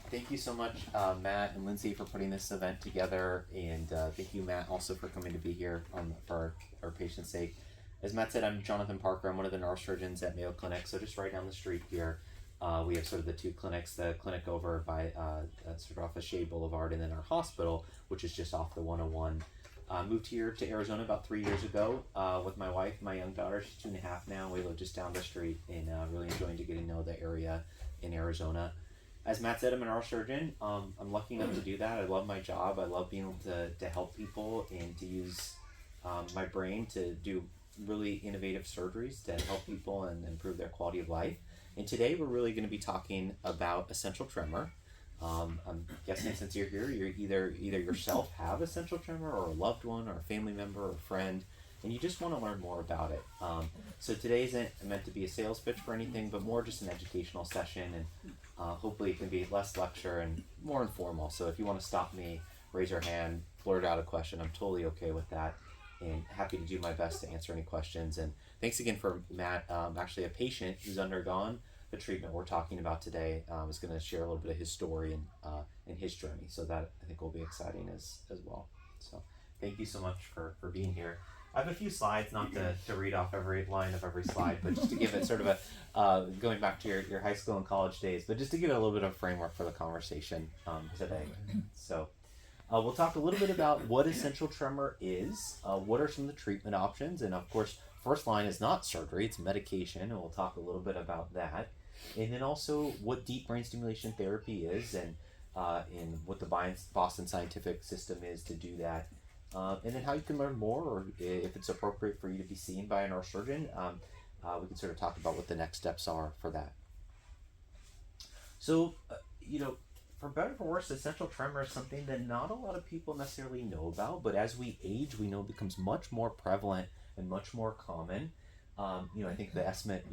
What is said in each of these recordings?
Thank you so much, Matt and Lindsey, for putting this event together, and thank you, Matt, also for coming to be here for our patient's sake. As Matt said, I'm Jonathon Parker. I'm one of the neurosurgeons at Mayo Clinic, so just right down the street here. We have sort of the two clinics, the clinic over by sort of off of Shea Boulevard, and then our hospital, which is just off the 101. Moved here to Arizona about 3 years ago with my wife, my young daughter. She's 2.5 now. We live just down the street, and really enjoying getting to know the area in Arizona. As Matt said, I'm a neurosurgeon. I'm lucky enough to do that. I love my job. I love being able to help people and to use my brain to do really innovative surgeries to help people and improve their quality of life. And today we're really going to be talking about essential tremor. I'm guessing since you're here, you're either yourself have essential tremor, or a loved one, or a family member, or a friend, and you just want to learn more about it. So today isn't meant to be a sales pitch for anything, but more just an educational session, and hopefully it can be less lecture and more informal. So if you want to stop me, raise your hand, blurt out a question, I'm totally okay with that, and happy to do my best to answer any questions. And thanks again for Matt. Actually, a patient who's undergone the treatment we're talking about today is going to share a little bit of his story and his journey. So that I think will be exciting as well. So thank you so much for being here. I have a few slides, not to read off every line of every slide, but just to give it sort of a, going back to your high school and college days, but just to give it a little bit of framework for the conversation today. So we'll talk a little bit about what essential tremor is, what are some of the treatment options, and of course, first line is not surgery, it's medication, and we'll talk a little bit about that. And then also what deep brain stimulation therapy is, and what the Boston Scientific system is to do that. And then how you can learn more, or if it's appropriate for you to be seen by a neurosurgeon, we can sort of talk about what the next steps are for that. So, for better or for worse, essential tremor is something that not a lot of people necessarily know about, but as we age, we know it becomes much more prevalent and much more common. I think the estimate,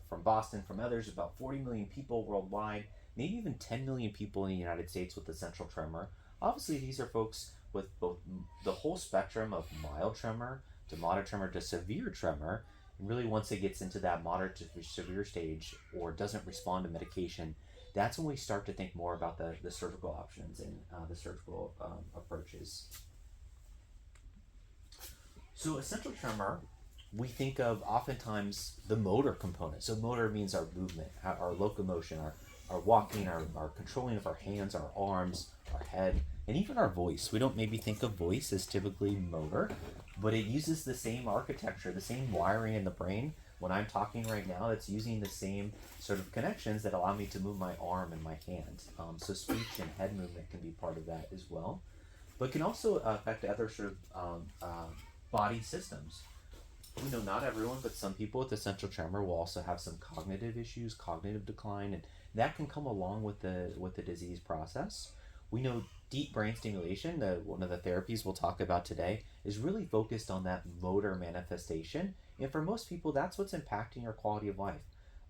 from Boston, from others, about 40 million people worldwide, maybe even 10 million people in the United States with essential tremor. Obviously, these are folks with both the whole spectrum of mild tremor to moderate tremor to severe tremor. And really, once it gets into that moderate to severe stage or doesn't respond to medication, that's when we start to think more about the surgical options and the surgical approaches. So essential tremor, we think of oftentimes the motor component. So motor means our movement, our locomotion, our walking, our controlling of our hands, our arms, our head, and even our voice. We don't maybe think of voice as typically motor, but it uses the same architecture, the same wiring in the brain. When I'm talking right now, it's using the same sort of connections that allow me to move my arm and my hand. So speech and head movement can be part of that as well, but can also affect other sort of body systems. We know not everyone, but some people with essential tremor will also have some cognitive issues, cognitive decline, and that can come along with the disease process. We know deep brain stimulation, one of the therapies we'll talk about today, is really focused on that motor manifestation, and for most people, that's what's impacting your quality of life.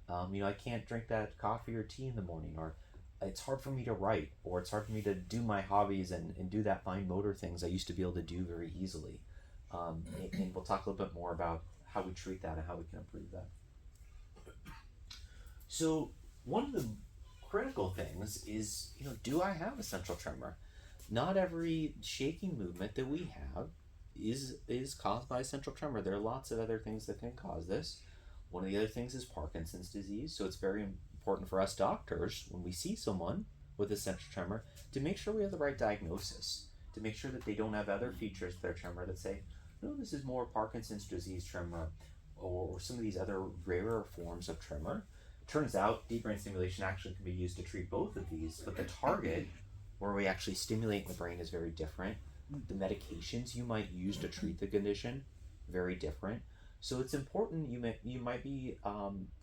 I can't drink that coffee or tea in the morning, or it's hard for me to write, or it's hard for me to do my hobbies and do that fine motor things I used to be able to do very easily. And we'll talk a little bit more about how we treat that and how we can improve that. So one of the critical things is, do I have essential tremor? Not every shaking movement that we have is caused by essential tremor. There are lots of other things that can cause this. One of the other things is Parkinson's disease. So it's very important for us doctors, when we see someone with essential tremor, to make sure we have the right diagnosis, to make sure that they don't have other features of their tremor that say, no, this is more Parkinson's disease tremor, or some of these other rarer forms of tremor. Turns out deep brain stimulation actually can be used to treat both of these, but the target where we actually stimulate the brain is very different. The medications you might use to treat the condition, very different. So it's important, you might be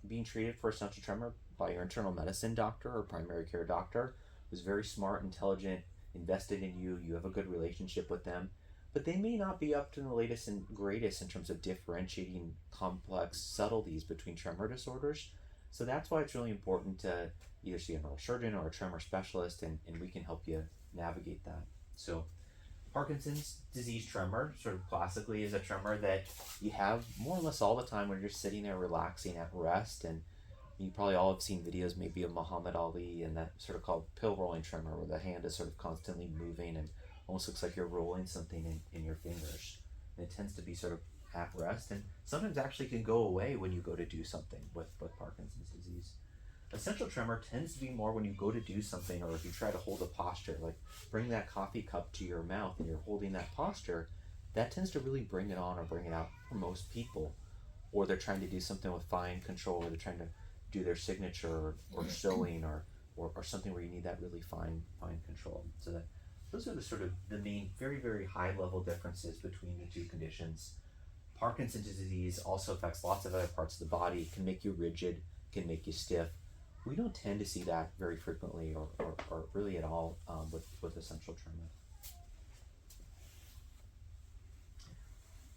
being treated for essential tremor by your internal medicine doctor or primary care doctor who's very smart, intelligent, invested in you, you have a good relationship with them, but they may not be up to the latest and greatest in terms of differentiating complex subtleties between tremor disorders. So that's why it's really important to either see a neurosurgeon or a tremor specialist, and we can help you navigate that. So Parkinson's disease tremor, sort of classically, is a tremor that you have more or less all the time when you're sitting there relaxing at rest, and You probably all have seen videos maybe of Muhammad Ali and that sort of called pill rolling tremor, where the hand is sort of constantly moving and almost looks like you're rolling something in your fingers. And it tends to be sort of at rest, and sometimes actually can go away when you go to do something with Parkinson's disease. Essential tremor tends to be more when you go to do something, or if you try to hold a posture, like bring that coffee cup to your mouth and you're holding that posture, that tends to really bring it on or bring it out for most people. Or they're trying to do something with fine control, or they're trying to do their signature or sewing or something where you need that really fine control. So that those are the sort of the main very, very high level differences between the two conditions. Parkinson's disease also affects lots of other parts of the body. It can make you rigid, can make you stiff. We don't tend to see that very frequently or really at all with essential tremor.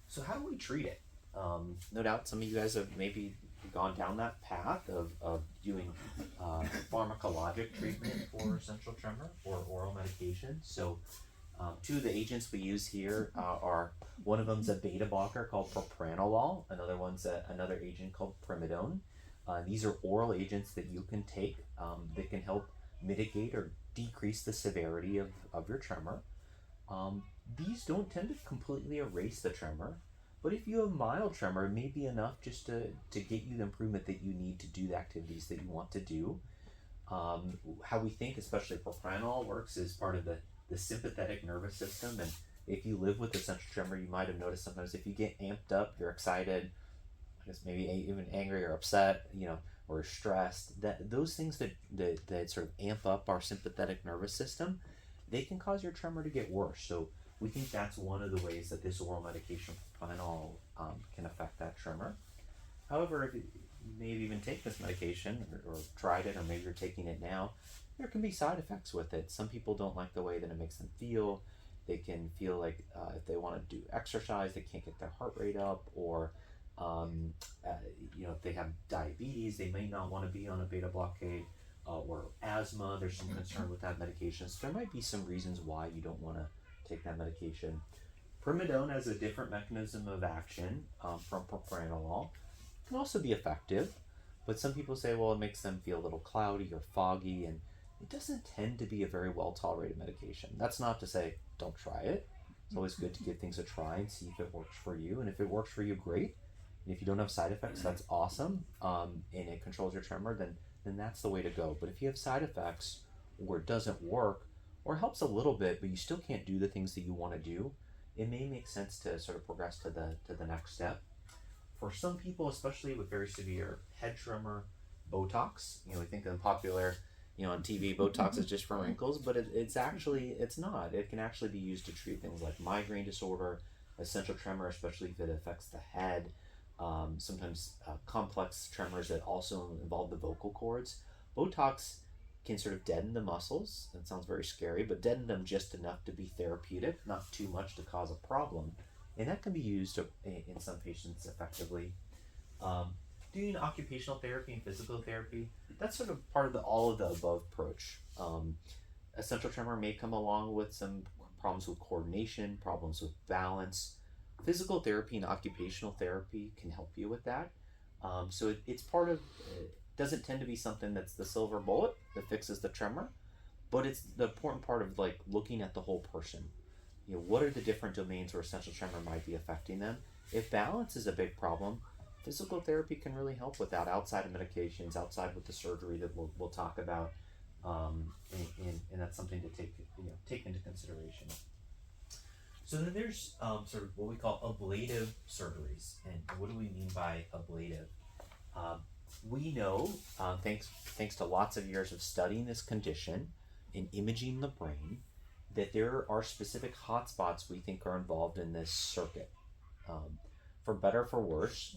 So how do we treat it? No doubt some of you guys have maybe gone down that path of doing pharmacologic treatment for essential tremor or oral medication. So two of the agents we use here are, one of them's a beta blocker called propranolol, another one's another agent called primidone. These are oral agents that you can take that can help mitigate or decrease the severity of your tremor. These don't tend to completely erase the tremor, but if you have mild tremor, it may be enough just to get you the improvement that you need to do the activities that you want to do. How we think, especially propranolol, works is part of the sympathetic nervous system, and if you live with essential tremor, you might have noticed sometimes if you get amped up, you're excited, I guess maybe even angry or upset, or stressed, that those things that sort of amp up our sympathetic nervous system, they can cause your tremor to get worse. So we think that's one of the ways that this oral medication, propranolol, can affect that tremor. However, if you maybe even take this medication or tried it, or maybe you're taking it now, there can be side effects with it. Some people don't like the way that it makes them feel. They can feel like if they want to do exercise, they can't get their heart rate up, or if they have diabetes, they may not want to be on a beta blockade, or asthma, there's some concern with that medication. So there might be some reasons why you don't want to take that medication. Primidone has a different mechanism of action from propranolol. It can also be effective, but some people say, well, it makes them feel a little cloudy or foggy, and it doesn't tend to be a very well tolerated medication. That's not to say don't try it. It's always good to give things a try and see if it works for you. And if it works for you, great. And if you don't have side effects, that's awesome. And it controls your tremor, then that's the way to go. But if you have side effects, or it doesn't work, or helps a little bit, but you still can't do the things that you want to do, it may make sense to sort of progress to the next step. For some people, especially with very severe head tremor, Botox, we think of popular, on TV, Botox is just for wrinkles, but it's not. It can actually be used to treat things like migraine disorder, essential tremor, especially if it affects the head, sometimes complex tremors that also involve the vocal cords. Botox can sort of deaden the muscles. That sounds very scary, but deaden them just enough to be therapeutic, not too much to cause a problem. And that can be used in some patients effectively. Doing occupational therapy and physical therapy, that's sort of part of the all of the above approach. Essential tremor may come along with some problems with coordination, problems with balance. Physical therapy and occupational therapy can help you with that. So it's part of, it doesn't tend to be something that's the silver bullet that fixes the tremor, but it's the important part of like looking at the whole person. What are the different domains where essential tremor might be affecting them? If balance is a big problem, physical therapy can really help with that, outside of medications, outside with the surgery that we'll talk about, and that's something to take into consideration. So then there's sort of what we call ablative surgeries, and what do we mean by ablative? We know, thanks to lots of years of studying this condition and imaging the brain, that there are specific hotspots we think are involved in this circuit. For better or for worse,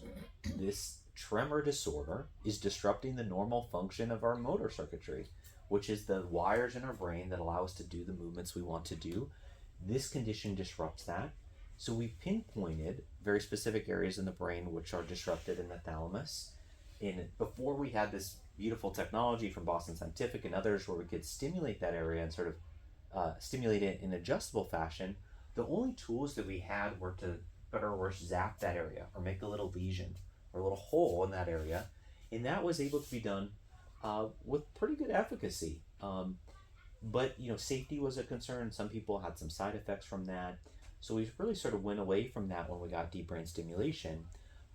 this tremor disorder is disrupting the normal function of our motor circuitry, which is the wires in our brain that allow us to do the movements we want to do. This condition disrupts that. So we pinpointed very specific areas in the brain which are disrupted in the thalamus. And before we had this beautiful technology from Boston Scientific and others where we could stimulate that area and sort of stimulate it in adjustable fashion, the only tools that we had were to better or worse zap that area or make a little lesion or a little hole in that area. And that was able to be done with pretty good efficacy. But safety was a concern. Some people had some side effects from that. So we really sort of went away from that when we got deep brain stimulation.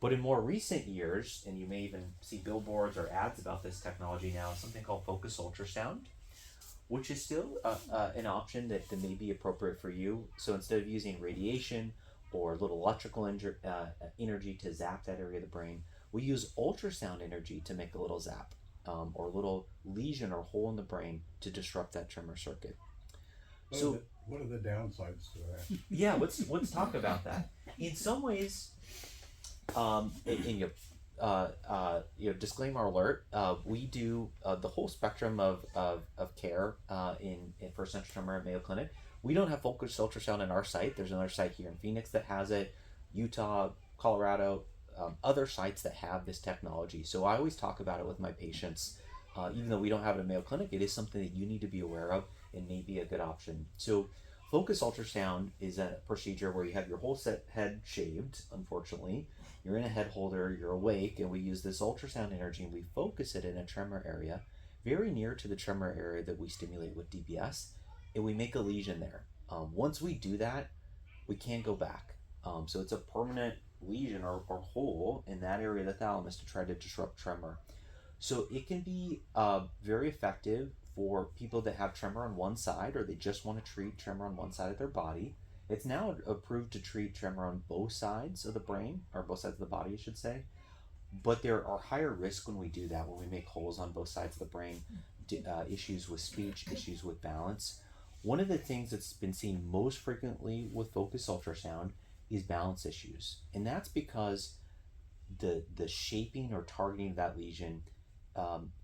But in more recent years, and you may even see billboards or ads about this technology now, something called focus ultrasound, which is still an option that may be appropriate for you. So instead of using radiation or little electrical energy to zap that area of the brain, we use ultrasound energy to make a little zap or a little lesion or hole in the brain to disrupt that tremor circuit. What are the downsides to that? Yeah, let's talk about that. In some ways, disclaimer alert, we do the whole spectrum of care for essential tremor at Mayo Clinic. We don't have focused ultrasound in our site. There's another site here in Phoenix that has it, Utah, Colorado, other sites that have this technology. So I always talk about it with my patients. Even though we don't have it at Mayo Clinic, it is something that you need to be aware of and may be a good option. So focus ultrasound is a procedure where you have your whole head shaved, unfortunately. You're in a head holder, you're awake, and we use this ultrasound energy and we focus it in a tremor area very near to the tremor area that we stimulate with DBS, and we make a lesion there. Once we do that, we can't go back. So it's a permanent lesion or hole in that area of the thalamus to try to disrupt tremor. So it can be very effective for people that have tremor on one side or they just want to treat tremor on one side of their body. It's now approved to treat tremor on both sides of the brain, or both sides of the body, I should say. But there are higher risks when we do that, when we make holes on both sides of the brain, issues with speech, issues with balance. One of the things that's been seen most frequently with focus ultrasound is balance issues. And that's because the shaping or targeting of that lesion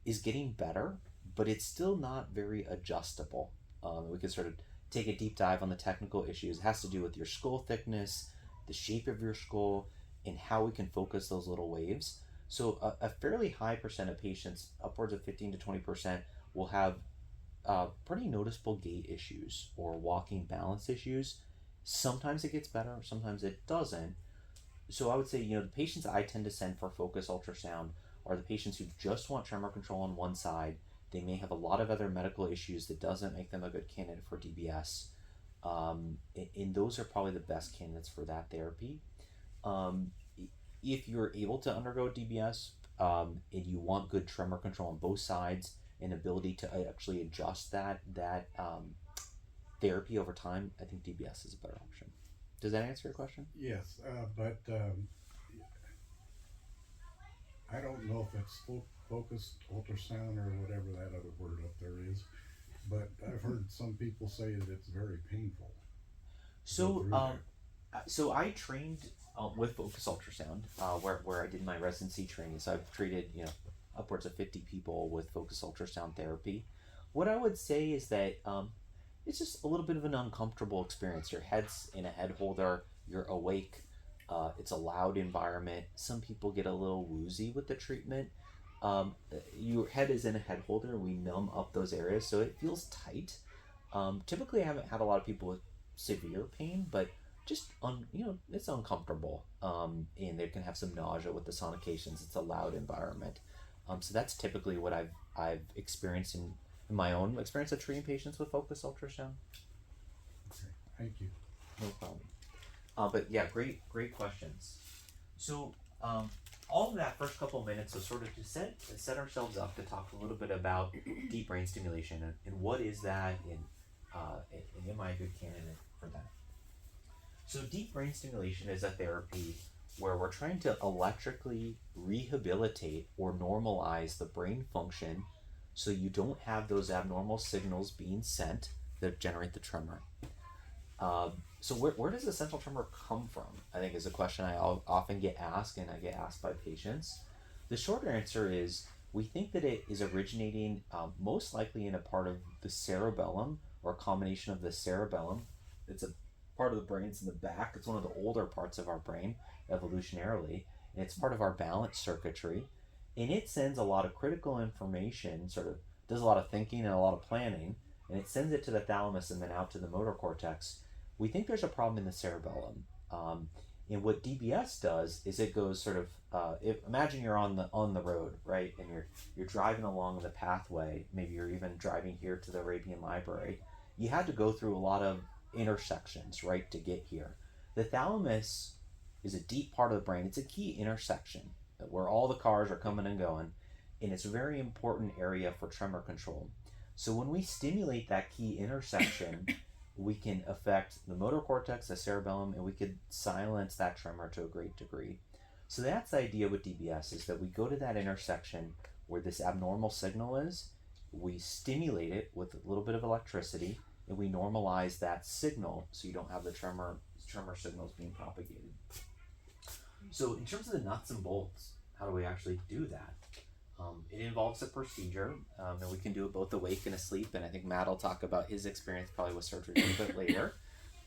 is getting better, but it's still not very adjustable. We could sort of take a deep dive on the technical issues. It has to do with your skull thickness, the shape of your skull, and how we can focus those little waves. So a fairly high percent of patients, upwards of 15 to 20%, will have pretty noticeable gait issues or walking balance issues. Sometimes it gets better, sometimes it doesn't. So I would say, the patients I tend to send for focus ultrasound are the patients who just want tremor control on one side. They may have a lot of other medical issues that doesn't make them a good candidate for DBS. And those are probably the best candidates for that therapy. If you're able to undergo DBS and you want good tremor control on both sides and ability to actually adjust that therapy over time, I think DBS is a better option. Does that answer your question? Yes, but I don't know if it's focused ultrasound or whatever that other word up there is, but I've heard some people say that it's very painful. So I trained with focus ultrasound where I did my residency training. So I've treated upwards of 50 people with focus ultrasound therapy. What I would say is that it's just a little bit of an uncomfortable experience. Your head's in a head holder, you're awake, it's a loud environment. Some people get a little woozy with the treatment. Your head is in a head holder and we numb up those areas, so it feels tight. Typically I haven't had a lot of people with severe pain, but just it's uncomfortable, and they can have some nausea with the sonications. It's a loud environment, so that's typically what I've experienced in my own experience of treating patients with focus ultrasound. Okay, thank you. No problem. But yeah, great questions. So all of that first couple minutes was sort of to set ourselves up to talk a little bit about deep brain stimulation and what is that, and am I a good candidate for that? So deep brain stimulation is a therapy where we're trying to electrically rehabilitate or normalize the brain function so you don't have those abnormal signals being sent that generate the tremor. So where does essential tremor come from? I think is a question I often get asked, and I get asked by patients. The short answer is we think that it is originating most likely in a part of the cerebellum, or a combination of the cerebellum. It's a part of the brain, it's in the back. It's one of the older parts of our brain evolutionarily, and it's part of our balance circuitry. And it sends a lot of critical information, sort of does a lot of thinking and a lot of planning, and it sends it to the thalamus and then out to the motor cortex. We think there's a problem in the cerebellum. And what DBS does is it goes sort of imagine you're on the road, right, and you're driving along the pathway. Maybe you're even driving here to the Arabian library. You had to go through a lot of intersections, right, to get here. The thalamus is a deep part of the brain. It's a key intersection where all the cars are coming and going, and it's a very important area for tremor control. So when we stimulate that key intersection, we can affect the motor cortex, the cerebellum, and we could silence that tremor to a great degree. So that's the idea with DBS, is that we go to that intersection where this abnormal signal is, we stimulate it with a little bit of electricity, and we normalize that signal so you don't have the tremor signals being propagated. So in terms of the nuts and bolts, how do we actually do that? It involves a procedure, and we can do it both awake and asleep, and I think Matt will talk about his experience probably with surgery a little bit later,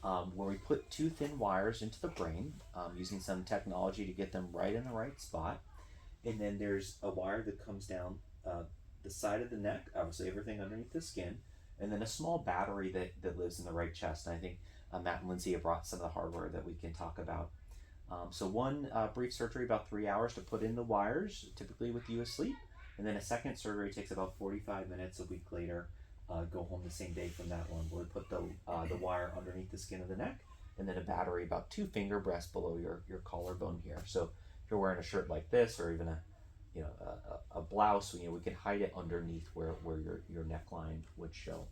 where we put two thin wires into the brain using some technology to get them right in the right spot, and then there's a wire that comes down the side of the neck, obviously everything underneath the skin, and then a small battery that lives in the right chest, and I think Matt and Lindsey have brought some of the hardware that we can talk about. So one brief surgery, about 3 hours to put in the wires, typically with you asleep. And then a second surgery takes about 45 minutes a week later. Go home the same day from that one, where we put the wire underneath the skin of the neck, and then a battery about 2 finger breadths below your collarbone here. So if you're wearing a shirt like this, or even a blouse, we can hide it underneath where your neckline would show.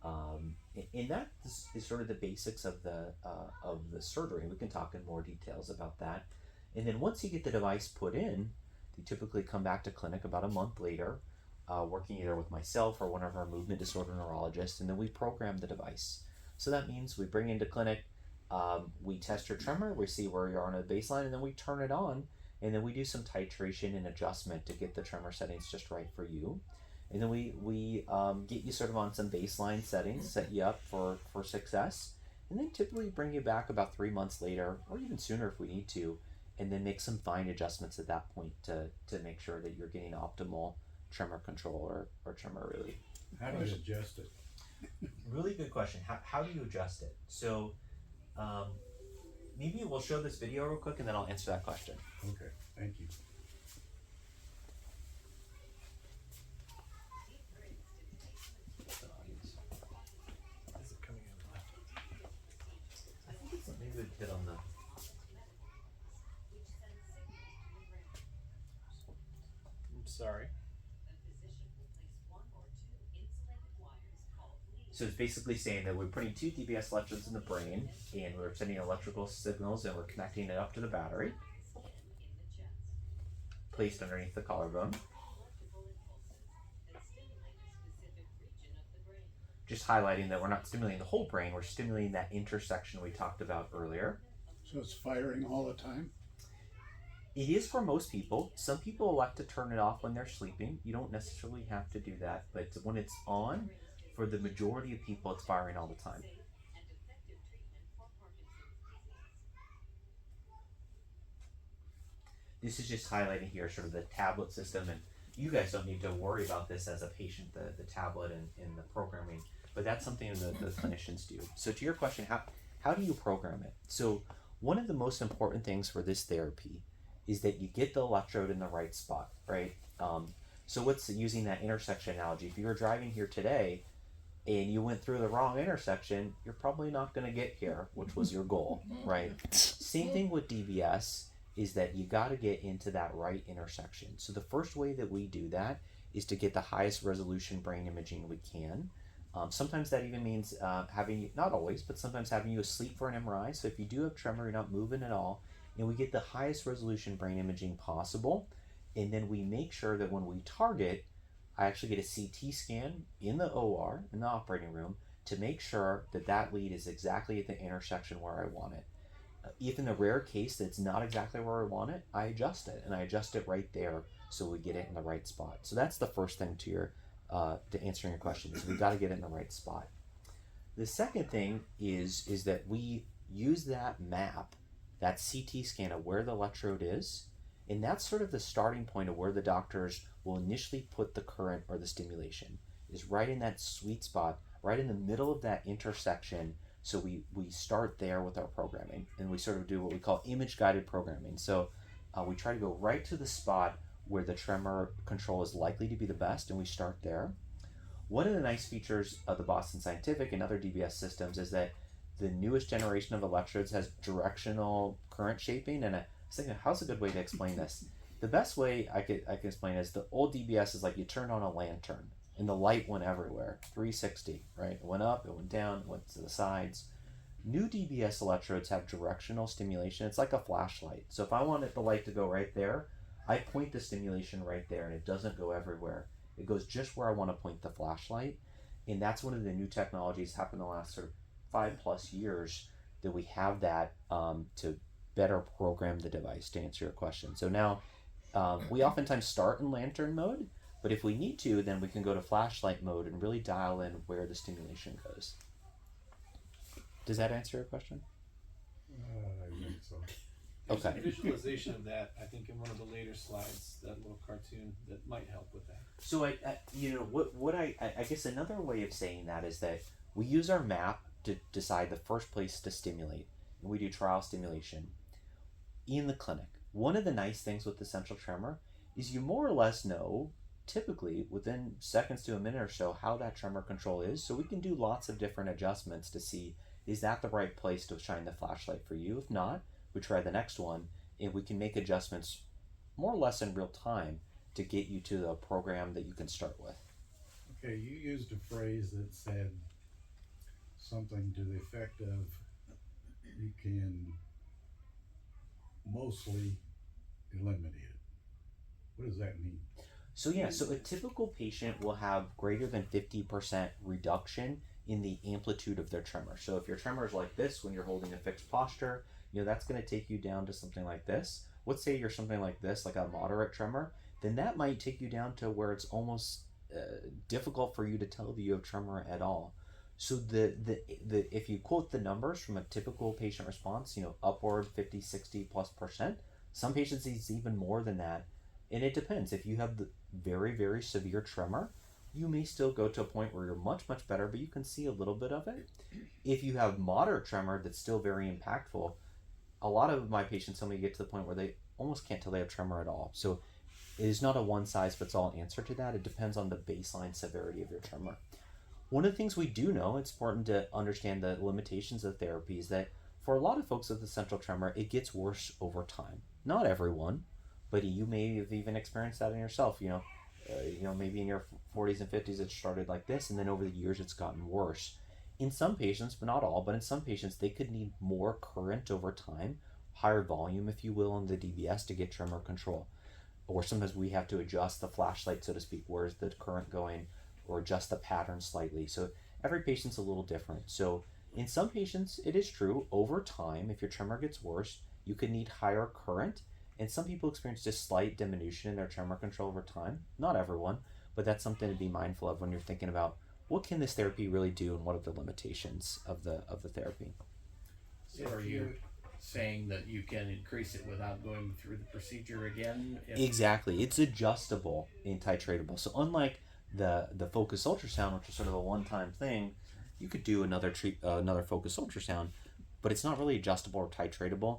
And that is sort of the basics of the surgery. We can talk in more details about that. And then once you get the device put in, you typically come back to clinic about a month later, working either with myself or one of our movement disorder neurologists, and then we program the device. So that means we bring into clinic, we test your tremor, we see where you are on a baseline, and then we turn it on, and then we do some titration and adjustment to get the tremor settings just right for you. And then we get you sort of on some baseline settings, set you up for success, and then typically bring you back about 3 months later, or even sooner if we need to, and then make some fine adjustments at that point to make sure that you're getting optimal tremor control or tremor relief. How do you adjust it? Really good question. How do you adjust it? So maybe we'll show this video real quick and then I'll answer that question. Okay, thank you. Is it coming in left? I think it's maybe a hit on the... I'm sorry. So it's basically saying that we're putting 2 DBS electrodes in the brain, and we're sending electrical signals, and we're connecting it up to the battery, placed underneath the collarbone. Just highlighting that we're not stimulating the whole brain, we're stimulating that intersection we talked about earlier. So it's firing all the time? It is for most people. Some people elect to turn it off when they're sleeping. You don't necessarily have to do that, but when it's on, for the majority of people, it's firing all the time. This is just highlighting here sort of the tablet system, and you guys don't need to worry about this as a patient, the tablet and the programming, but that's something the clinicians do. So to your question, how do you program it? So one of the most important things for this therapy is that you get the electrode in the right spot, right? So what's using that intersection analogy? If you were driving here today and you went through the wrong intersection, you're probably not going to get here, which was your goal, right? Same thing with DBS, is that you got to get into that right intersection. So the first way that we do that is to get the highest resolution brain imaging we can. Sometimes that even means having you, not always, but sometimes having you asleep for an MRI. So if you do have tremor, you're not moving at all, and we get the highest resolution brain imaging possible. And then we make sure that when we target, I actually get a CT scan in the OR, in the operating room, to make sure that that lead is exactly at the intersection where I want it. If in the rare case that it's not exactly where I want it, I adjust it, and I adjust it right there so we get it in the right spot. So that's the first thing to answering your question, is we got to get it in the right spot. The second thing is that we use that map, that CT scan of where the electrode is, and that's sort of the starting point of where the doctors will initially put the current or the stimulation, is right in that sweet spot, right in the middle of that intersection, So we start there with our programming, and we sort of do what we call image-guided programming. So we try to go right to the spot where the tremor control is likely to be the best, and we start there. One of the nice features of the Boston Scientific and other DBS systems is that the newest generation of electrodes has directional current shaping, and I was thinking, how's a good way to explain this? The best way I can explain is the old DBS is like you turned on a lantern, and the light went everywhere, 360, right? It went up, it went down, it went to the sides. New DBS electrodes have directional stimulation. It's like a flashlight. So if I wanted the light to go right there, I point the stimulation right there, and it doesn't go everywhere. It goes just where I want to point the flashlight. And that's one of the new technologies happened in the last sort of 5+ years that we have that to better program the device, to answer your question. So now we oftentimes start in lantern mode, but if we need to, then we can go to flashlight mode and really dial in where the stimulation goes. Does that answer your question? I think so. There's Okay. a visualization of that, I think, in one of the later slides, that little cartoon that might help with that. So I I guess another way of saying that is that we use our map to decide the first place to stimulate, and we do trial stimulation in the clinic. One of the nice things with essential tremor is you more or less know, typically within seconds to a minute or so, how that tremor control is. So we can do lots of different adjustments to see, is that the right place to shine the flashlight for you? If not, we try the next one, and we can make adjustments more or less in real time to get you to the program that you can start with. Okay, you used a phrase that said something to the effect of you can mostly eliminate it. What does that mean? So a typical patient will have greater than 50% reduction in the amplitude of their tremor. So if your tremor is like this when you're holding a fixed posture, that's going to take you down to something like this. Let's say you're something like this, like a moderate tremor, then that might take you down to where it's almost difficult for you to tell that you have tremor at all. So the if you quote the numbers from a typical patient response, upward 50, 60+%, some patients it's even more than that. And it depends. If you have the very, very severe tremor, you may still go to a point where you're much, much better, but you can see a little bit of it. If you have moderate tremor that's still very impactful, a lot of my patients tell me to get to the point where they almost can't tell they have tremor at all. So it is not a one-size-fits-all answer to that. It depends on the baseline severity of your tremor. One of the things we do know, it's important to understand the limitations of therapy, is that for a lot of folks with essential tremor, it gets worse over time. Not everyone, but you may have even experienced that in yourself. Maybe in your 40s and 50s it started like this, and then over the years it's gotten worse. In some patients, but not all, but in some patients they could need more current over time, higher volume, if you will, on the DBS to get tremor control. Or sometimes we have to adjust the flashlight, so to speak, where's the current going, or adjust the pattern slightly. So every patient's a little different. So in some patients, it is true, over time, if your tremor gets worse, you could need higher current. And some people experience just slight diminution in their tremor control over time. Not everyone, but that's something to be mindful of when you're thinking about what can this therapy really do and what are the limitations of the therapy. So are you saying that you can increase it without going through the procedure again? Exactly. It's adjustable and titratable. So unlike the focus ultrasound, which is sort of a one-time thing, you could do another focus ultrasound, but it's not really adjustable or titratable.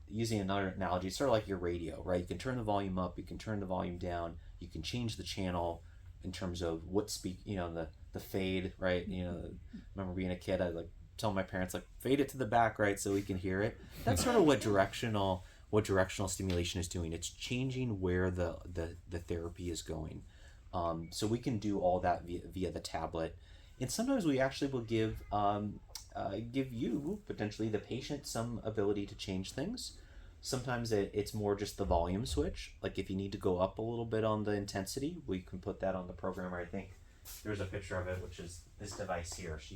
Using another analogy, it's sort of like your radio, right? You can turn the volume up, you can turn the volume down, you can change the channel in terms of what the fade, right? Remember being a kid, I'd tell my parents fade it to the back, right, so we can hear it. That's sort of what directional stimulation is doing. It's changing where the therapy is going. So we can do all that via the tablet, and sometimes we actually will give you, potentially the patient, some ability to change things. Sometimes it's more just the volume switch. Like if you need to go up a little bit on the intensity, we can put that on the programmer. I think there's a picture of it, which is this device here. So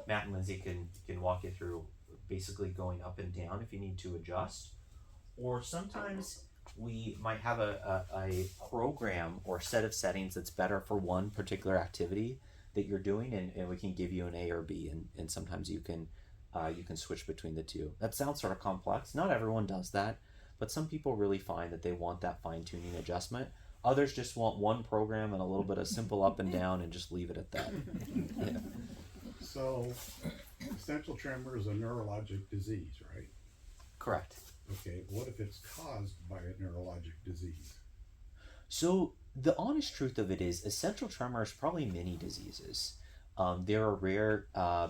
Matt and Lindsey can walk you through basically going up and down if you need to adjust. Or sometimes we might have a program or set of settings that's better for one particular activity that you're doing, and we can give you an A or B, and sometimes you can switch between the two. That sounds sort of complex. Not everyone does that, but some people really find that they want that fine-tuning adjustment. Others just want one program and a little bit of simple up and down and just leave it at that. Yeah. So essential tremor is a neurologic disease, right? Correct. Okay, what if it's caused by a neurologic disease? So the honest truth of it is, essential tremor is probably many diseases. There are rare, I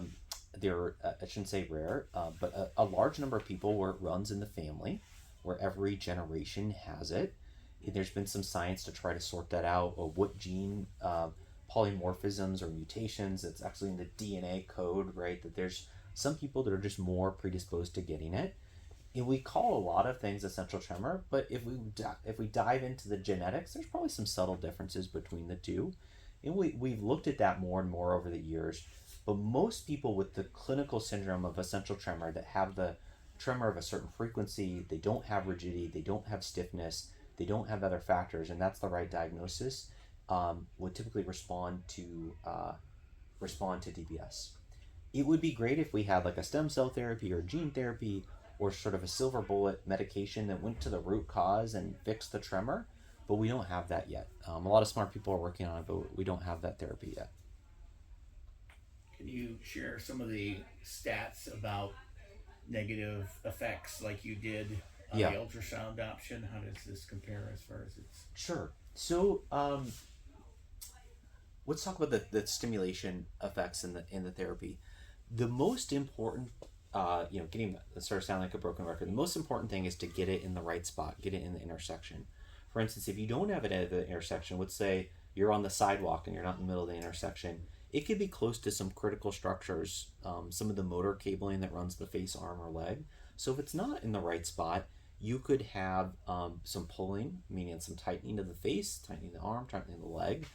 shouldn't say rare, but a large number of people where it runs in the family, where every generation has it. There's been some science to try to sort that out, or what gene polymorphisms or mutations that's actually in the DNA code, right? That there's some people that are just more predisposed to getting it. And we call a lot of things essential tremor, but if we dive into the genetics, there's probably some subtle differences between the two. And we've looked at that more and more over the years. But most people with the clinical syndrome of essential tremor that have the tremor of a certain frequency, they don't have rigidity, they don't have stiffness, they don't have other factors, and that's the right diagnosis, would typically respond to DBS. It would be great if we had like a stem cell therapy or gene therapy or sort of a silver bullet medication that went to the root cause and fixed the tremor, but we don't have that yet. A lot of smart people are working on it, but we don't have that therapy yet. Can you share some of the stats about negative effects like you did on the ultrasound option? How does this compare as far as its... Sure. So let's talk about the stimulation effects in the therapy. The most important, getting sort of sound like a broken record. The most important thing is to get it in the right spot, get it in the intersection. For instance, if you don't have it at the intersection, let's say you're on the sidewalk and you're not in the middle of the intersection, it could be close to some critical structures, some of the motor cabling that runs the face, arm, or leg. So if it's not in the right spot, you could have some pulling, meaning some tightening of the face, tightening the arm, tightening the leg.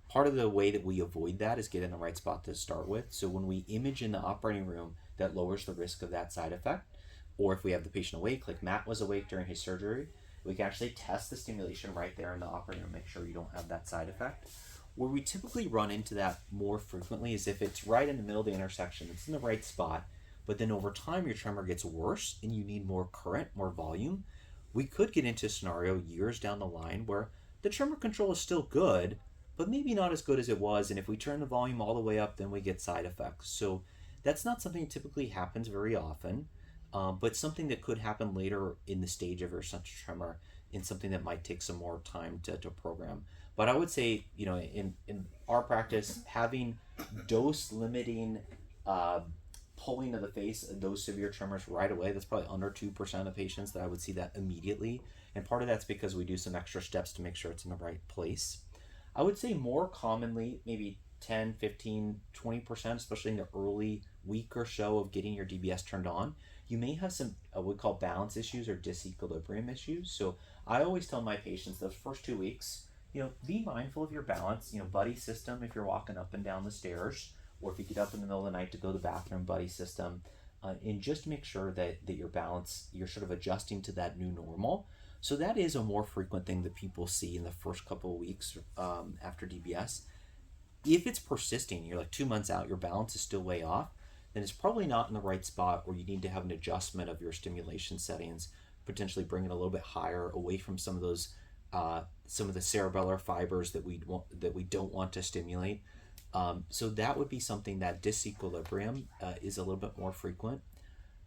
Part of the way that we avoid that is get in the right spot to start with. So when we image in the operating room, that lowers the risk of that side effect. Or if we have the patient awake, like Matt was awake during his surgery, we can actually test the stimulation right there in the operating room, make sure you don't have that side effect. Where we typically run into that more frequently is if it's right in the middle of the intersection, it's in the right spot, but then over time your tremor gets worse and you need more current, more volume. We could get into a scenario years down the line where the tremor control is still good, but maybe not as good as it was, and if we turn the volume all the way up, then we get side effects. So that's not something that typically happens very often, but something that could happen later in the stage of your essential tremor, and something that might take some more time to program. But I would say, in our practice, having dose-limiting pulling of the face, those severe tremors right away, that's probably under 2% of patients that I would see that immediately. And part of that's because we do some extra steps to make sure it's in the right place. I would say more commonly, maybe 10, 15, 20%, especially in the early week or so of getting your DBS turned on, you may have some what we call balance issues or disequilibrium issues. So I always tell my patients those first 2 weeks, be mindful of your balance, buddy system if you're walking up and down the stairs, or if you get up in the middle of the night to go to the bathroom, buddy system, and just make sure that your balance, you're sort of adjusting to that new normal. So that is a more frequent thing that people see in the first couple of weeks after DBS. If it's persisting, you're like 2 months out, your balance is still way off, then it's probably not in the right spot, or you need to have an adjustment of your stimulation settings, potentially bring it a little bit higher, away from some of those some of the cerebellar fibers that we don't want to stimulate. So that would be something, that disequilibrium is a little bit more frequent.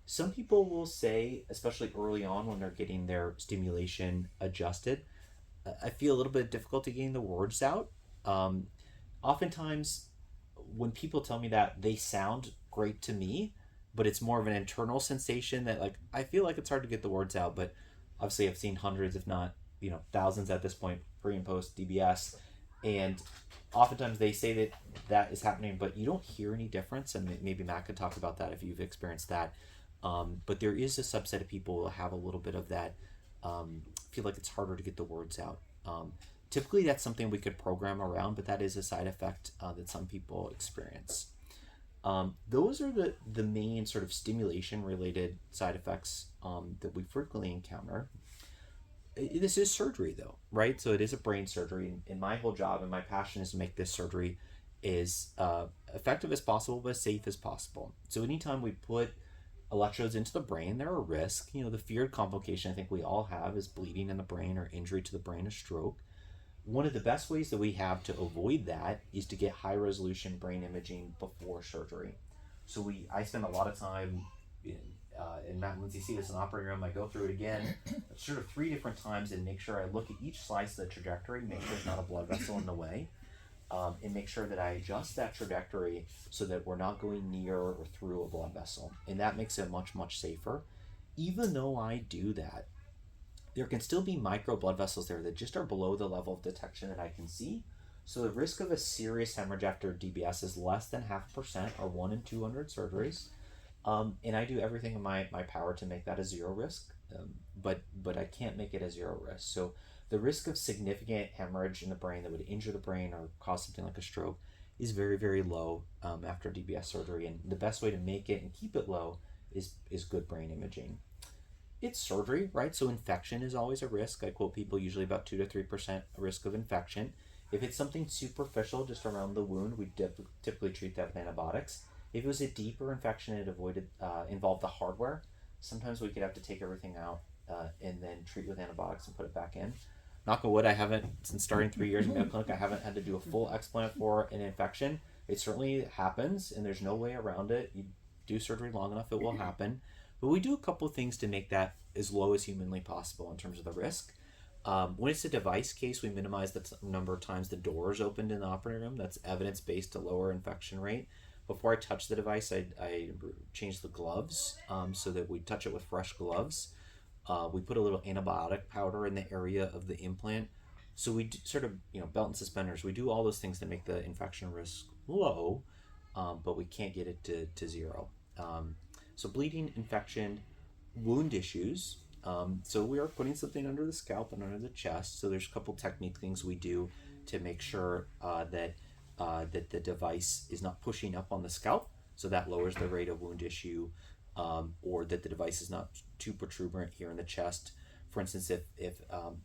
Some people will say, especially early on when they're getting their stimulation adjusted, I feel a little bit of difficulty getting the words out. Oftentimes, when people tell me that, they sound great to me, but it's more of an internal sensation that, like, I feel like it's hard to get the words out. But obviously I've seen hundreds, if not thousands at this point, pre and post DBS, and oftentimes they say that is happening, but you don't hear any difference. And maybe Matt could talk about that if you've experienced that. But there is a subset of people who have a little bit of that, feel like it's harder to get the words out. Typically that's something we could program around, but that is a side effect that some people experience. Those are the main sort of stimulation related side effects that we frequently encounter. This is surgery though, right? So it is a brain surgery, and my whole job and my passion is to make this surgery as effective as possible, but as safe as possible. So anytime we put electrodes into the brain, there are risks. The feared complication I think we all have is bleeding in the brain or injury to the brain or stroke. One of the best ways that we have to avoid that is to get high resolution brain imaging before surgery. So I spend a lot of time in Matt and Lindsey see this in the operating room. I go through it again, sort of 3 different times, and make sure I look at each slice of the trajectory, make sure there's not a blood vessel in the way, and make sure that I adjust that trajectory so that we're not going near or through a blood vessel. And that makes it much, much safer. Even though I do that, there can still be micro blood vessels there that just are below the level of detection that I can see. So the risk of a serious hemorrhage after DBS is less than 0.5%, or 1 in 200 surgeries. And I do everything in my power to make that a 0 risk, but I can't make it a 0 risk. So the risk of significant hemorrhage in the brain that would injure the brain or cause something like a stroke is very, very low after DBS surgery. And the best way to make it and keep it low is good brain imaging. It's surgery, right? So infection is always a risk. I quote people usually about 2 to 3% risk of infection. If it's something superficial just around the wound, we typically treat that with antibiotics. If it was a deeper infection, it involved the hardware. Sometimes we could have to take everything out and then treat with antibiotics and put it back in. Knock on wood, I haven't, since starting 3 years in Mayo Clinic, I haven't had to do a full explant for an infection. It certainly happens, and there's no way around it. You do surgery long enough, it will happen. But we do a couple of things to make that as low as humanly possible in terms of the risk. When it's a device case, we minimize the number of times the door is opened in the operating room. That's evidence-based to lower infection rate. Before I touch the device, I change the gloves so that we touch it with fresh gloves. We put a little antibiotic powder in the area of the implant. So we sort of, belt and suspenders. We do all those things to make the infection risk low, but we can't get it to 0. So bleeding, infection, wound issues. So we are putting something under the scalp and under the chest. So there's a couple technique things we do to make sure that the device is not pushing up on the scalp. So that lowers the rate of wound issue, or that the device is not too protuberant here in the chest. For instance, if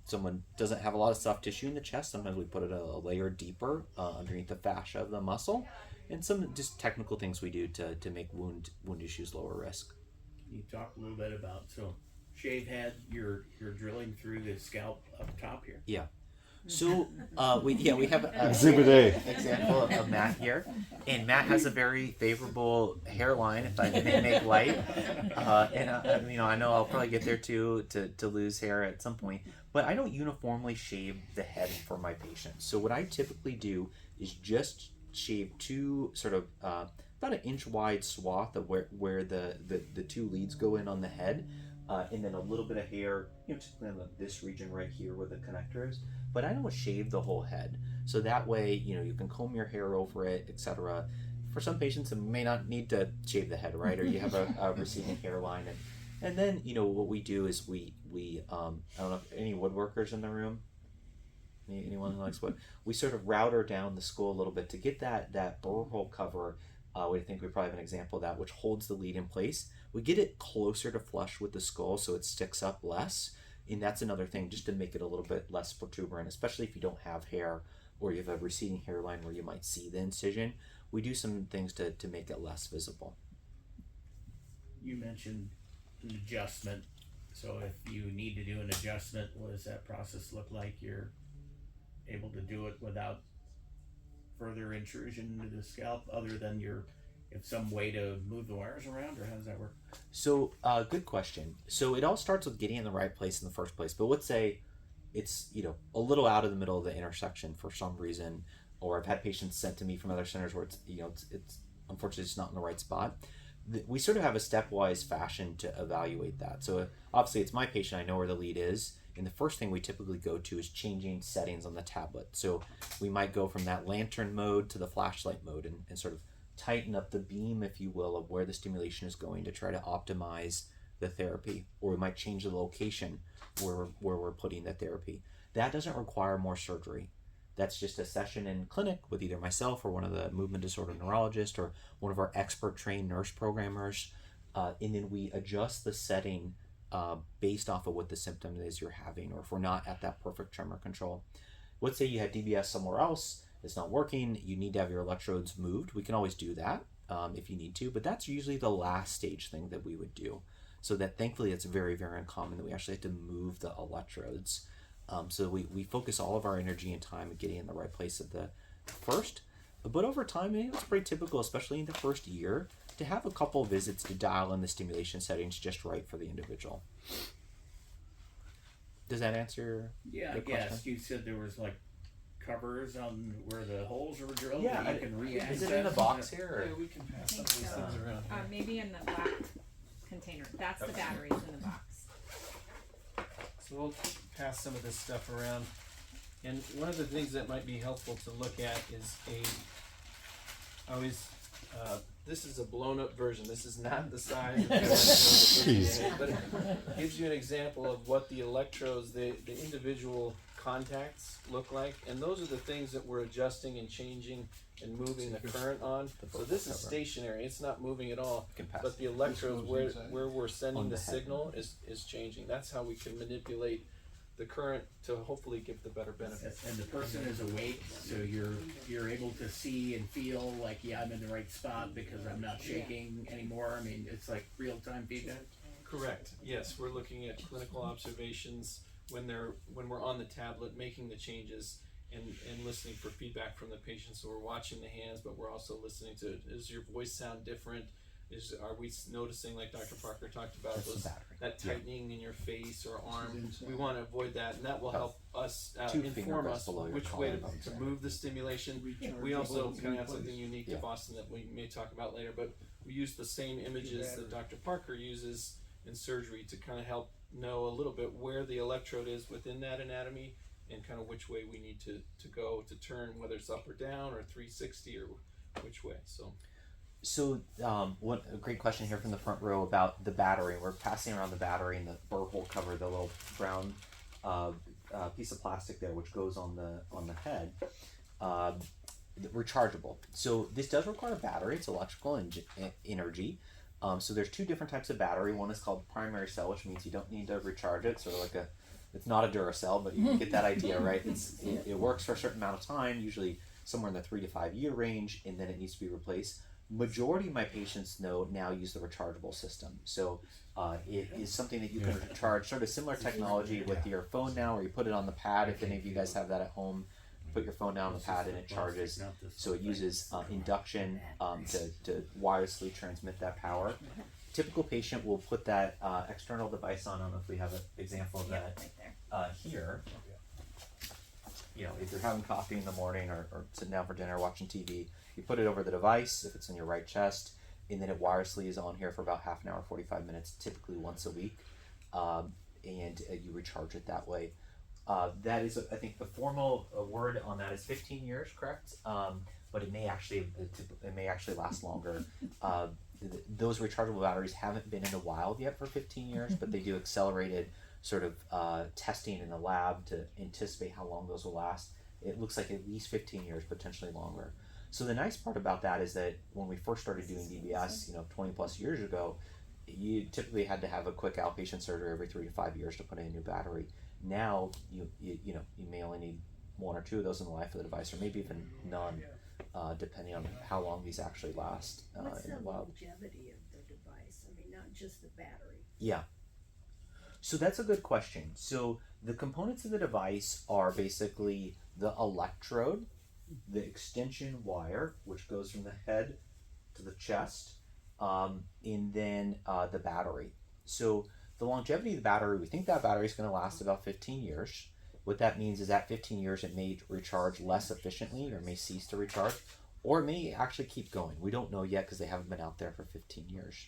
someone doesn't have a lot of soft tissue in the chest, sometimes we put it a layer deeper underneath the fascia of the muscle. And some just technical things we do to make wound issues lower risk. Can you talk a little bit about, so shave head, you're drilling through the scalp up top here? Yeah. So we have an Exhibit A example of Matt here, and Matt has a very favorable hairline, if I may make light. And I know I'll probably get there too to lose hair at some point, but I don't uniformly shave the head for my patients. So what I typically do is just shave 2 sort of about an inch wide swath of where the 2 leads go in on the head, and then a little bit of hair, typically in this region right here where the connector is. But I don't shave the whole head, so that way you can comb your hair over it, etc. For some patients, it may not need to shave the head, right? Or you have a receding hairline, and then what we do is we I don't know if any woodworkers in the room. Anyone who likes wood, we sort of router down the skull a little bit to get that burr hole cover. We think we probably have an example of that, which holds the lead in place. We get it closer to flush with the skull so it sticks up less. And that's another thing, just to make it a little bit less protuberant, especially if you don't have hair or you have a receding hairline where you might see the incision. We do some things to make it less visible. You mentioned an adjustment. So if you need to do an adjustment, what does that process look like? You're able to do it without further intrusion into the scalp, other than if some way to move the wires around, or how does that work? So good question. So it all starts with getting in the right place in the first place, but let's say it's a little out of the middle of the intersection for some reason, or I've had patients sent to me from other centers where it's unfortunately it's not in the right spot. We sort of have a stepwise fashion to evaluate that. So obviously it's my patient, I know where the lead is, and the first thing we typically go to is changing settings on the tablet. So we might go from that lantern mode to the flashlight mode and sort of tighten up the beam, if you will, of where the stimulation is going to try to optimize the therapy. Or we might change the location where we're putting the therapy. That doesn't require more surgery. That's just a session in clinic with either myself or one of the movement disorder neurologists or one of our expert trained nurse programmers, and then we adjust the setting based off of what the symptom is you're having, or if we're not at that perfect tremor control. Let's say you had DBS somewhere else, it's not working, you need to have your electrodes moved. We can always do that if you need to, but that's usually the last stage thing that we would do. So that thankfully it's very, very uncommon that we actually have to move the electrodes. So we focus all of our energy and time at getting in the right place at the first. But over time, it's pretty typical, especially in the first year, to have a couple visits to dial in the stimulation settings just right for the individual. Does that answer Yeah, your I guess question? you said there was like covers on where the holes were drilled. Yeah, that you can react. is it in the box here? Yeah, we can pass some think of these so. things around here. Maybe in the black container. That's the batteries in the box. So we'll pass some of this stuff around. And one of the things that might be helpful to look at is this is a blown up version. This is not the size of the but it gives you an example of what the electrodes, the individual contacts look like. And those are the things that we're adjusting and changing and moving the current on. So this is stationary, it's not moving at all. But the electrodes where we're sending the signal is changing. That's how we can manipulate the current to hopefully give the better benefit. And the person is awake, so you're able to see and feel like, yeah, I'm in the right spot because I'm not shaking anymore. I mean, it's like real time feedback. Correct. Yes, we're looking at clinical observations when we're on the tablet, making the changes and listening for feedback from the patient. So we're watching the hands, but we're also listening to, does your voice sound different? Are we noticing, like Dr. Parker talked about, that tightening in your face or arm? We want to avoid that, and that will help us inform us which way to move the stimulation. We also kind of have something unique to Boston that we may talk about later, but we use the same images that Dr. Parker uses in surgery to kind of help know a little bit where the electrode is within that anatomy and kind of which way we need to go to turn, whether it's up or down or 360 or which way. So, what a great question here from the front row about the battery. We're passing around the battery and the burr hole cover, the little brown piece of plastic there, which goes on the head, rechargeable. So this does require a battery. It's electrical energy. So there's two different types of battery. One is called primary cell, which means you don't need to recharge it. Sort of like it's not a Duracell, but you get that idea, right? It works for a certain amount of time, usually somewhere in the 3 to 5 year range, and then it needs to be replaced. Majority of my patients now use the rechargeable system. So it is something that you can recharge, sort of similar technology with your phone now, where you put it on the pad. If any of you guys have that at home, put your phone down on the pad and it charges. So it uses induction to wirelessly transmit that power. Typical patient will put that external device on. I don't know if we have an example of that here. You know, if you're having coffee in the morning or sitting down for dinner watching TV, you put it over the device if it's in your right chest, and then it wirelessly is on here for about half an hour, 45 minutes, typically once a week, and you recharge it that way. That is, I think, the formal word on that is 15 years, correct? But it may actually last longer. Those rechargeable batteries haven't been in the wild yet for 15 years, but they do accelerated sort of testing in the lab to anticipate how long those will last. It looks like at least 15 years, potentially longer. So the nice part about that is that when we first started doing DBS, 20 plus years ago, you typically had to have a quick outpatient surgery every 3 to 5 years to put in a new battery. Now you may only need 1 or 2 of those in the life of the device, or maybe even none, depending on how long these actually last. What's in the the wild. longevity of the device? I mean, not just the battery. Yeah. So that's a good question. So the components of the device are basically the electrode, the extension wire, which goes from the head to the chest, and then the battery. So the longevity of the battery, we think that battery is going to last about 15 years. What that means is that 15 years it may recharge less efficiently or may cease to recharge, or it may actually keep going. We don't know yet because they haven't been out there for 15 years.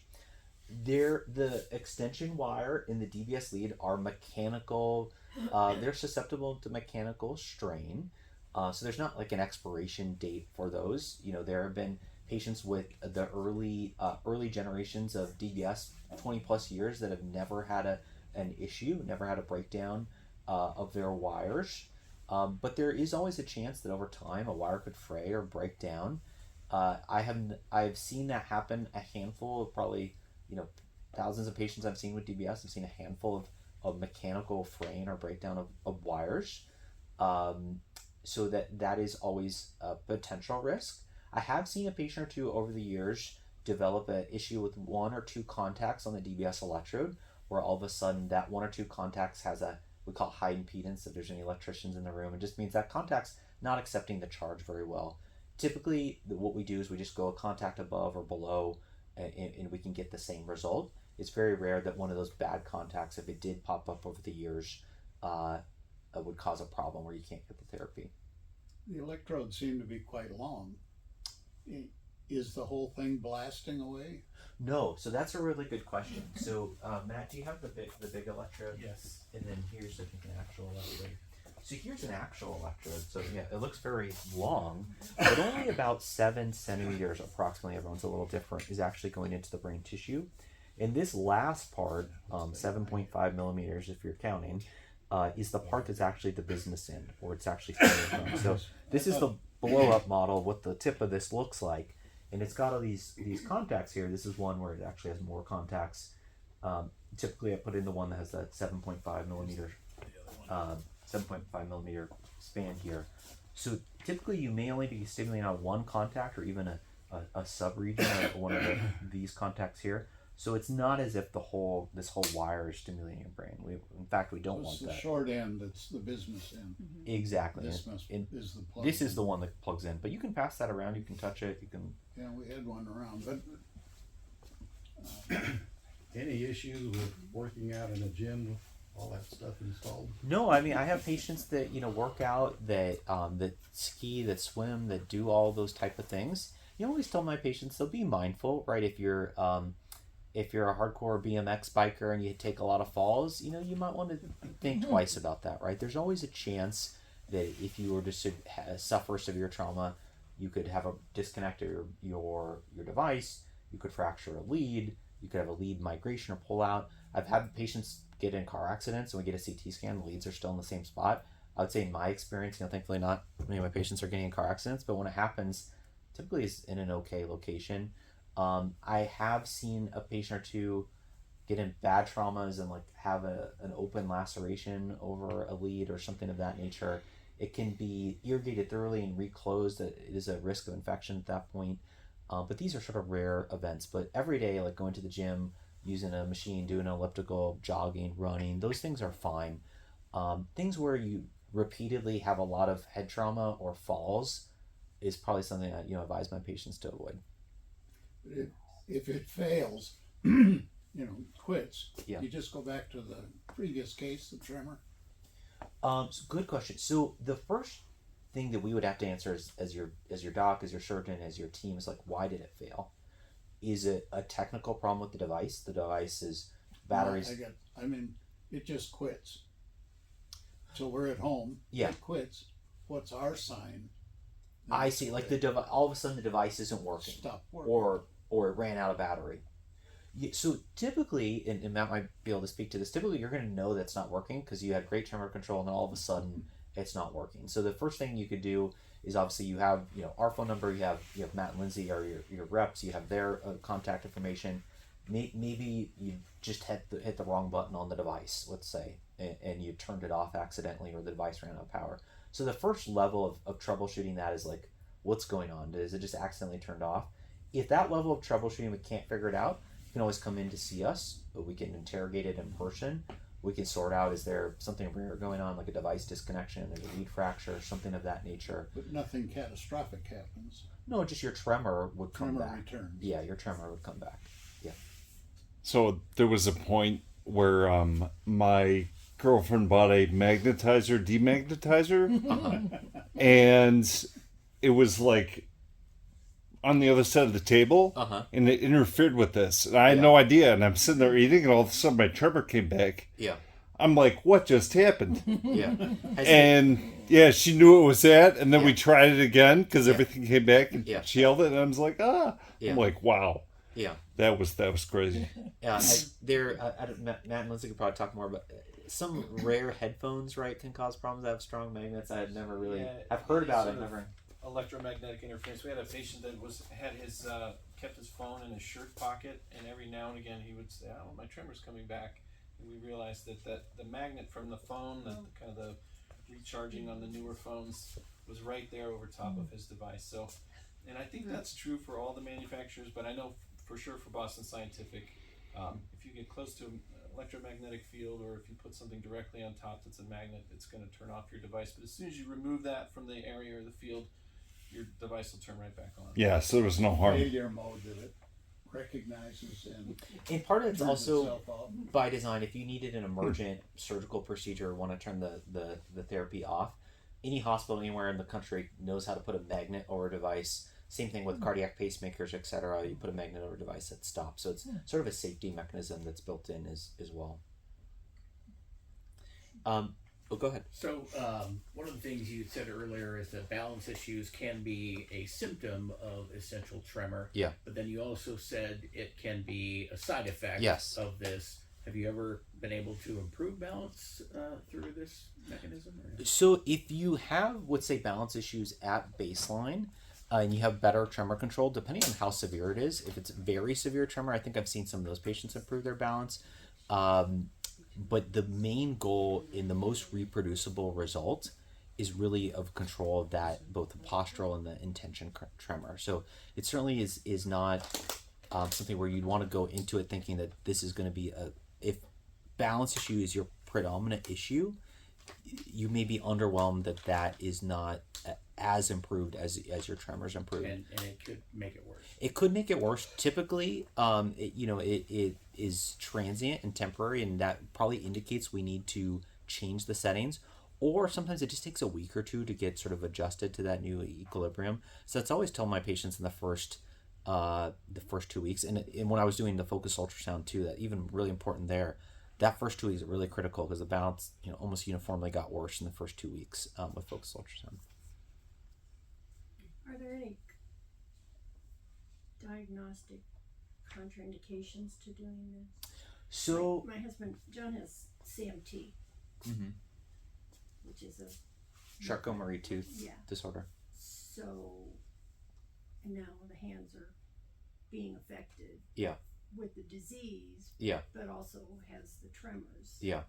The extension wire in the DBS lead are mechanical. They're susceptible to mechanical strain. So there's not like an expiration date for those. There have been patients with the early generations of DBS, 20 plus years, that have never had an issue, never had a breakdown of their wires. But there is always a chance that over time a wire could fray or break down. I've seen that happen a handful of probably thousands of patients I've seen with DBS. I've seen a handful of mechanical fraying or breakdown of wires. So that is always a potential risk. I have seen a patient or two over the years develop an issue with 1 or 2 contacts on the DBS electrode, where all of a sudden that 1 or 2 contacts has we call high impedance, if there's any electricians in the room. It just means that contact's not accepting the charge very well. Typically, what we do is we just go a contact above or below and we can get the same result. It's very rare that one of those bad contacts, if it did pop up over the years, would cause a problem where you can't get the therapy. The electrodes seem to be quite long. Is the whole thing blasting away? No, so that's a really good question. So Matt, do you have the big electrode? Yes. And then here's an actual electrode. So here's an actual electrode. So yeah, it looks very long, but only about 7 centimeters approximately. Everyone's a little different. Is actually going into the brain tissue, and this last part, 7.5 millimeters, if you're counting, is the part that's actually the business end, or it's actually coming from. So this is the blow up model. What the tip of this looks like. And it's got all these contacts here. This is one where it actually has more contacts. Typically, I put in the one that has that 7.5 millimeter, 7.5 millimeter span here. So typically, you may only be stimulating on one contact or even a sub-region of one of these contacts here. So it's not as if this whole wire is stimulating your brain. In fact, we don't want It's the that. short end that's the business end. Exactly. This is the plug. This is the one that plugs in, but you can pass that around. You can touch it. You can. Yeah, we had one around, but Any issues with working out in a gym with all that stuff installed? No, I mean I have patients that work out, that that ski, that swim, that do all those type of things. You always tell my patients they'll be mindful, right? If you're a hardcore BMX biker and you take a lot of falls, you might want to think twice about that, right? There's always a chance that if you were to suffer severe trauma, you could have a disconnect your device, you could fracture a lead, you could have a lead migration or pull out. I've had patients get in car accidents and we get a CT scan, the leads are still in the same spot. I would say in my experience, thankfully not many of my patients are getting in car accidents, but when it happens, typically it's in an okay location. I have seen a patient or two get in bad traumas and have an open laceration over a lead or something of that nature. It can be irrigated thoroughly and reclosed. It is a risk of infection at that point. But these are sort of rare events. But every day, like going to the gym, using a machine, doing an elliptical, jogging, running, those things are fine. Things where you repeatedly have a lot of head trauma or falls is probably something that advise my patients to avoid. if it fails, quits, Yeah. you just go back to the previous case, the tremor. So good question. So the first thing that we would have to answer as your doc, as your surgeon, as your team is why did it fail? Is it a technical problem with the device? The device is batteries. It just quits. So we're at home. Yeah. It quits. What's our sign? I see. All of a sudden the device isn't working. Stop working. Or it ran out of battery. Yeah, so typically, and Matt might be able to speak to this, typically you're going to know that's not working because you had great tremor control and then all of a sudden it's not working. So the first thing you could do is obviously you have our phone number, you have Matt and Lindsey or your reps, you have their contact information. Maybe you just hit the wrong button on the device, let's say, and you turned it off accidentally or the device ran out of power. So the first level of troubleshooting that is what's going on? Is it just accidentally turned off? If that level of troubleshooting we can't figure it out, you can always come in to see us, but we can interrogate it in person. We can sort out, is there something rare going on, like a device disconnection, there's a lead fracture, something of that nature. But nothing catastrophic happens. No, just your tremor would come Tremor back. returns. Yeah, your tremor would come back. Yeah. So there was a point where my girlfriend bought a magnetizer, demagnetizer, and it was on the other side of the table, and it interfered with this. And I had no idea, and I'm sitting there eating, and all of a sudden my tremor came back. Yeah. I'm like, what just happened? Yeah. And she knew it was that, and then we tried it again because everything came back, and she held it, and I was like, ah. Yeah. I'm like, wow. Yeah. That was crazy. Yeah. Matt and Lindsey could probably talk more about some rare headphones, right, can cause problems that have strong magnets. I've never really, I've heard about it, never. Electromagnetic interference. We had a patient that kept his phone in his shirt pocket, and every now and again he would say, "Oh, my tremor's coming back." And we realized that the magnet from the phone, the kind of the recharging on the newer phones, was right there over top of his device. So, and I think that's true for all the manufacturers, but I know for sure for Boston Scientific, if you get close to an electromagnetic field, or if you put something directly on top that's a magnet, it's going to turn off your device. But as soon as you remove that from the area or the field, your device will turn right back on. Yeah, so there was no harm. Failure mode did it. recognizes And part of it's turns also itself off. by design. If you needed an emergent surgical procedure or want to turn the therapy off, any hospital anywhere in the country knows how to put a magnet over a device. Same thing with cardiac pacemakers, etc. You put a magnet over a device that stops. So it's sort of a safety mechanism that's built in as well. Go ahead. So, one of the things you said earlier is that balance issues can be a symptom of essential tremor. Yeah. But then you also said it can be a side effect Yes. of this. Have you ever been able to improve balance through this mechanism? Or? So if you have, let's say, balance issues at baseline, and you have better tremor control, depending on how severe it is. If it's very severe tremor, I think I've seen some of those patients improve their balance. But the main goal in the most reproducible result is really of control of that, both the postural and the intention tremor. So it certainly is not something where you'd want to go into it thinking that this is going to be if balance issue is your predominant issue, you may be underwhelmed that is not as improved as your tremors improve. And it could make it worse. It could make it worse. Typically, it is transient and temporary, and that probably indicates we need to change the settings. Or sometimes it just takes a week or two to get sort of adjusted to that new equilibrium. So that's always tell my patients in the first 2 weeks, and when I was doing the focus ultrasound too, that even really important there. That first 2 weeks is really critical because the balance, almost uniformly got worse in the first 2 weeks with focus ultrasound. Are there any diagnostic contraindications to doing this? So My husband, John, has CMT, Mhm. which is a Charcot-Marie-Tooth Yeah. disorder. So now the hands are being affected. Yeah. With the disease. Yeah. But also has the tremors. Yeah.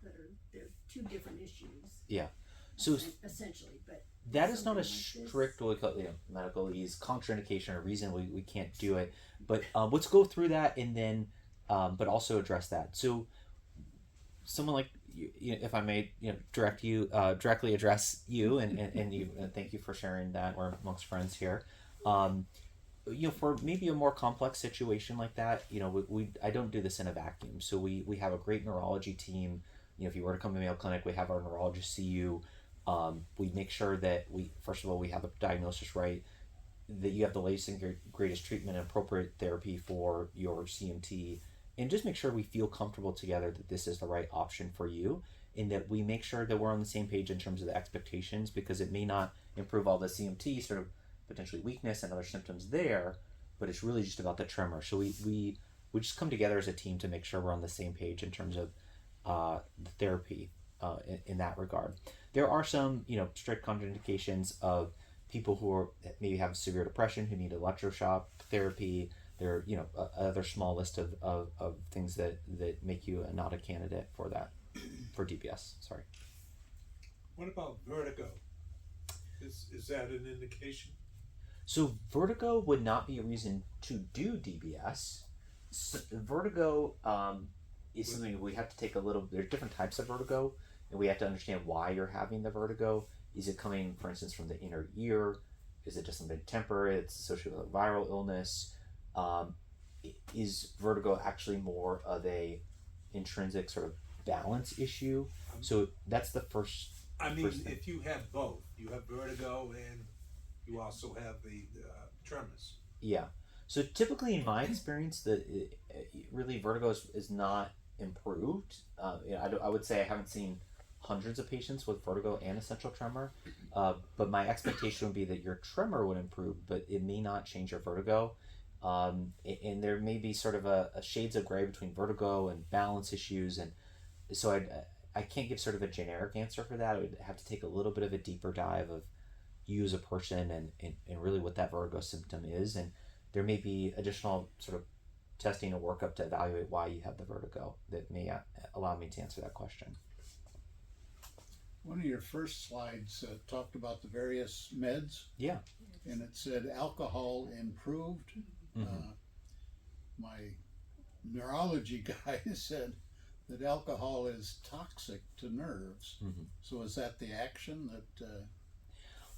They're two different issues. Yeah. So essentially, but that is not a something like strict medical ease contraindication or reason we can't do it. But let's go through that and then but also address that. So someone like you, if I may directly address you and you thank you for sharing that. We're amongst friends here. For maybe a more complex situation like that, I don't do this in a vacuum. So we have a great neurology team. If you were to come to Mayo Clinic, we have our neurologist see you. We make sure that first of all, we have the diagnosis right, that you have the latest and greatest treatment and appropriate therapy for your CMT, and just make sure we feel comfortable together that this is the right option for you, and that we make sure that we're on the same page in terms of the expectations, because it may not improve all the CMT sort of potentially weakness and other symptoms there, but it's really just about the tremor. So we just come together as a team to make sure we're on the same page in terms of the therapy in that regard. There are some strict contraindications of people who maybe have severe depression who need electroshock therapy. There are other small list of things that make you not a candidate for that, for DBS. Sorry. What about vertigo? Is that an indication? So vertigo would not be a reason to do DBS. Vertigo is something we have to take there's different types of vertigo, and we have to understand why you're having the vertigo. Is it coming, for instance, from the inner ear? Is it just something temporary? It's associated with a viral illness. Is vertigo actually more of a intrinsic sort of balance issue? So that's the first. If you have both, you have vertigo and you also have the tremors. Yeah. So typically, in my experience, really vertigo is not improved. I would say I haven't seen hundreds of patients with vertigo and essential tremor, but my expectation would be that your tremor would improve, but it may not change your vertigo. And there may be sort of a shades of gray between vertigo and balance issues, and so I can't give sort of a generic answer for that. I would have to take a little bit of a deeper dive of you as a person and really what that vertigo symptom is, and there may be additional sort of testing or workup to evaluate why you have the vertigo that may allow me to answer that question. One of your first slides talked about the various meds. Yeah. And it said alcohol improved. Mm-hmm. My neurology guy said that alcohol is toxic to nerves. Mm-hmm. So is that the action that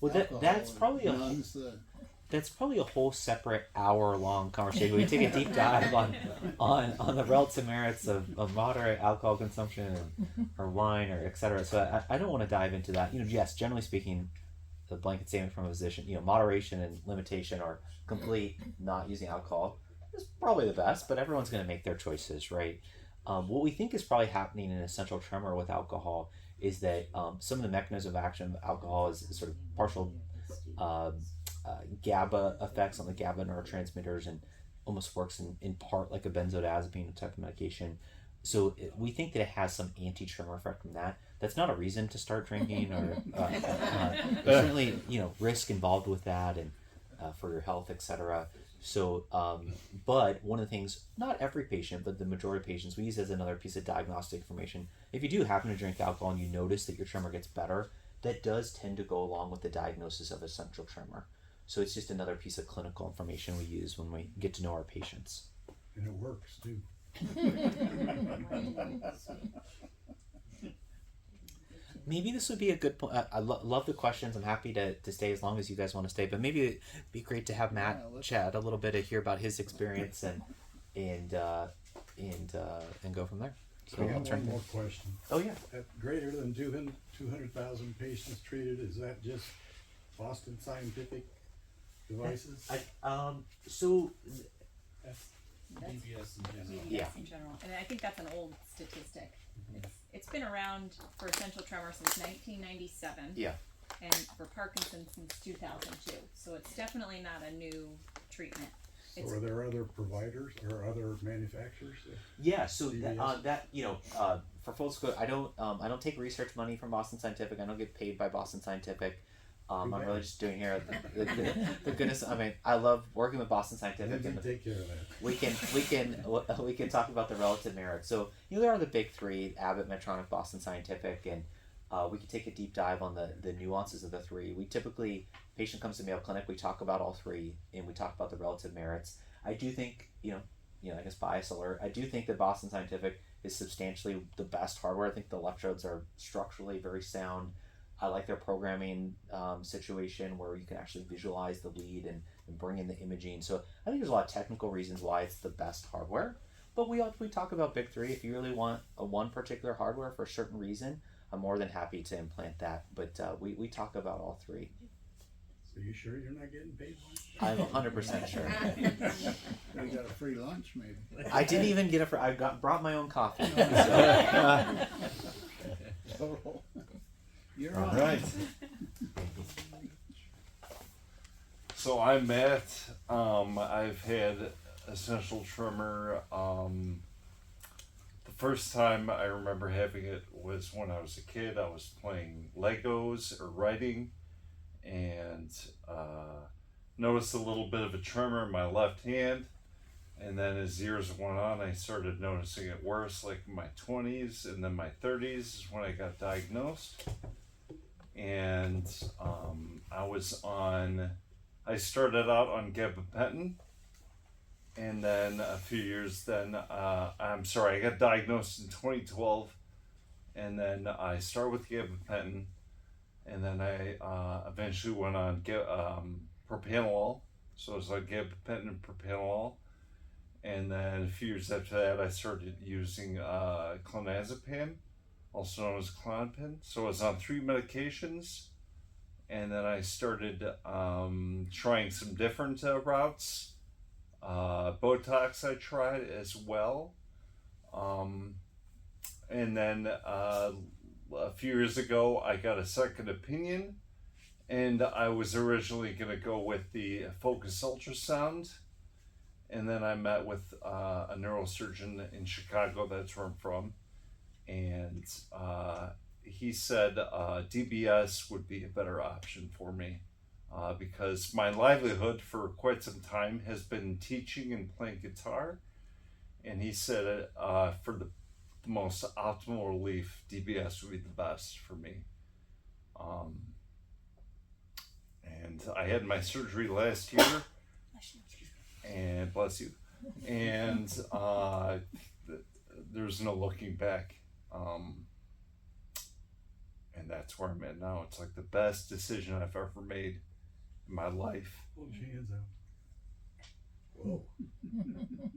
well, that's probably that's probably a whole separate hour-long conversation. We take a deep dive on the relative merits of moderate alcohol consumption or wine or et cetera. So I don't want to dive into that. Yes, generally speaking, the blanket statement from a physician, moderation and limitation or complete not using alcohol is probably the best, but everyone's going to make their choices, right? What we think is probably happening in essential tremor with alcohol is that some of the mechanism of action of alcohol is sort of partial GABA effects on the GABA neurotransmitters and almost works in part like a benzodiazepine type of medication. So we think that it has some anti-tremor effect from that. That's not a reason to start drinking, or there's certainly risk involved with that and for your health, etc. So, but one of the things, not every patient, but the majority of patients, we use as another piece of diagnostic information. If you do happen to drink alcohol and you notice that your tremor gets better, that does tend to go along with the diagnosis of essential tremor. So it's just another piece of clinical information we use when we get to know our patients. And it works too. Maybe this would be a good point. I love the questions. I'm happy to stay as long as you guys want to stay. But maybe it'd be great to have Matt chat a little bit to hear about his experience and go from there. So I got one more question. Oh yeah. At greater than 200,000 patients treated, is that just Boston Scientific devices? So DBS in general. Yeah. in general. And I think that's an old statistic. It's been around for essential tremor since 1997. Yeah. And for Parkinson's since 2002. So it's definitely not a new treatment. So are there other providers or other manufacturers? Yeah, so CVS? for full disclosure, I don't take research money from Boston Scientific. I don't get paid by Boston Scientific. I'm really just doing here the goodness. I mean, I love working with Boston Scientific. Lindsey, take care of that. We can talk about the relative merits. So there are the big three: Abbott, Medtronic, Boston Scientific, and we can take a deep dive on the nuances of the three. We typically, patient comes to Mayo Clinic, we talk about all three, and we talk about the relative merits. I do think, I guess bias alert, I do think that Boston Scientific is substantially the best hardware. I think the electrodes are structurally very sound. I like their programming situation where you can actually visualize the lead and bring in the imaging. So I think there's a lot of technical reasons why it's the best hardware. But we talk about big three. If you really want one particular hardware for a certain reason, I'm more than happy to implant that. But we talk about all three. So you sure you're not getting paid? I'm 100% sure. We got a free lunch, maybe. I didn't even get I brought my own coffee. So, you're All on. right. So I'm Matt. I've had essential tremor. The first time I remember having it was when I was a kid. I was playing Legos or writing, and noticed a little bit of a tremor in my left hand. And then as years went on, I started noticing it worse, like in my 20s, and then my 30s is when I got diagnosed. And I started out on gabapentin, and then a few years I got diagnosed in 2012, and then I started with gabapentin, and then I eventually went on propranolol, so it was like gabapentin and propranolol, and then a few years after that I started using clonazepam, also known as Klonopin. So I was on 3 medications, and then I started trying some different routes. Botox I tried as well. And then a few years ago I got a second opinion, and I was originally going to go with the focus ultrasound. And then I met with a neurosurgeon in Chicago, that's where I'm from. And he said DBS would be a better option for me because my livelihood for quite some time has been teaching and playing guitar. And he said for the most optimal relief, DBS would be the best for me. And I had my surgery last year. And bless you. And there's no looking back. And that's where I'm at now. It's like the best decision I've ever made. in my life, Hold your hands out. Whoa,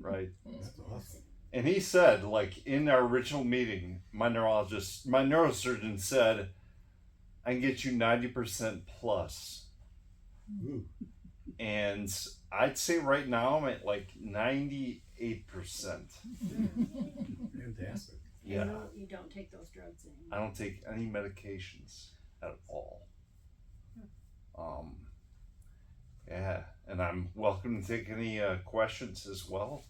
right? that's awesome. And he said, like, in our original meeting, my neurosurgeon said, I can get you 90% plus. Ooh, And I'd say right now I'm at like 98%. fantastic. Yeah. You don't take those drugs anymore. I don't take any medications at all. Yeah, and I'm welcome to take any questions as well.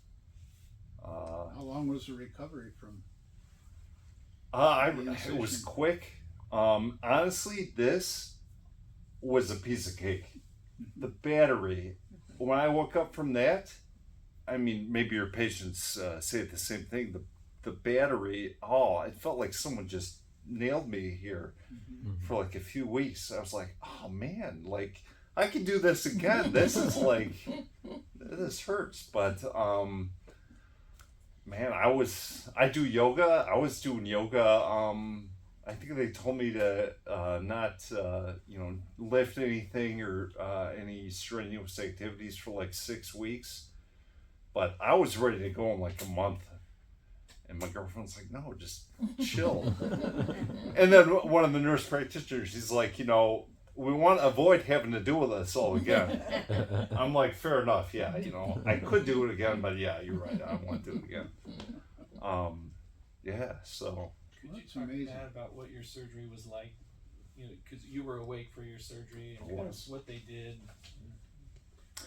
How long was the recovery from? It was quick. Honestly, this was a piece of cake. The battery, when I woke up from that, I mean, maybe your patients say the same thing. The battery, it felt like someone just nailed me here for like a few weeks. I was like, oh man, like I can do this again. This is like, this hurts. But man, I do yoga. I was doing yoga. I think they told me to not, lift anything or any strenuous activities for like 6 weeks. But I was ready to go in like a month. And my girlfriend's like, no, just chill. And then one of the nurse practitioners, he's like, we want to avoid having to do with this all again. I'm like, fair enough. Yeah, I could do it again, but yeah, you're right. I want to do it again. Yeah, so. Could you That's talk amazing. Matt, about what your surgery was like? Because you were awake for your surgery and kind of what they did.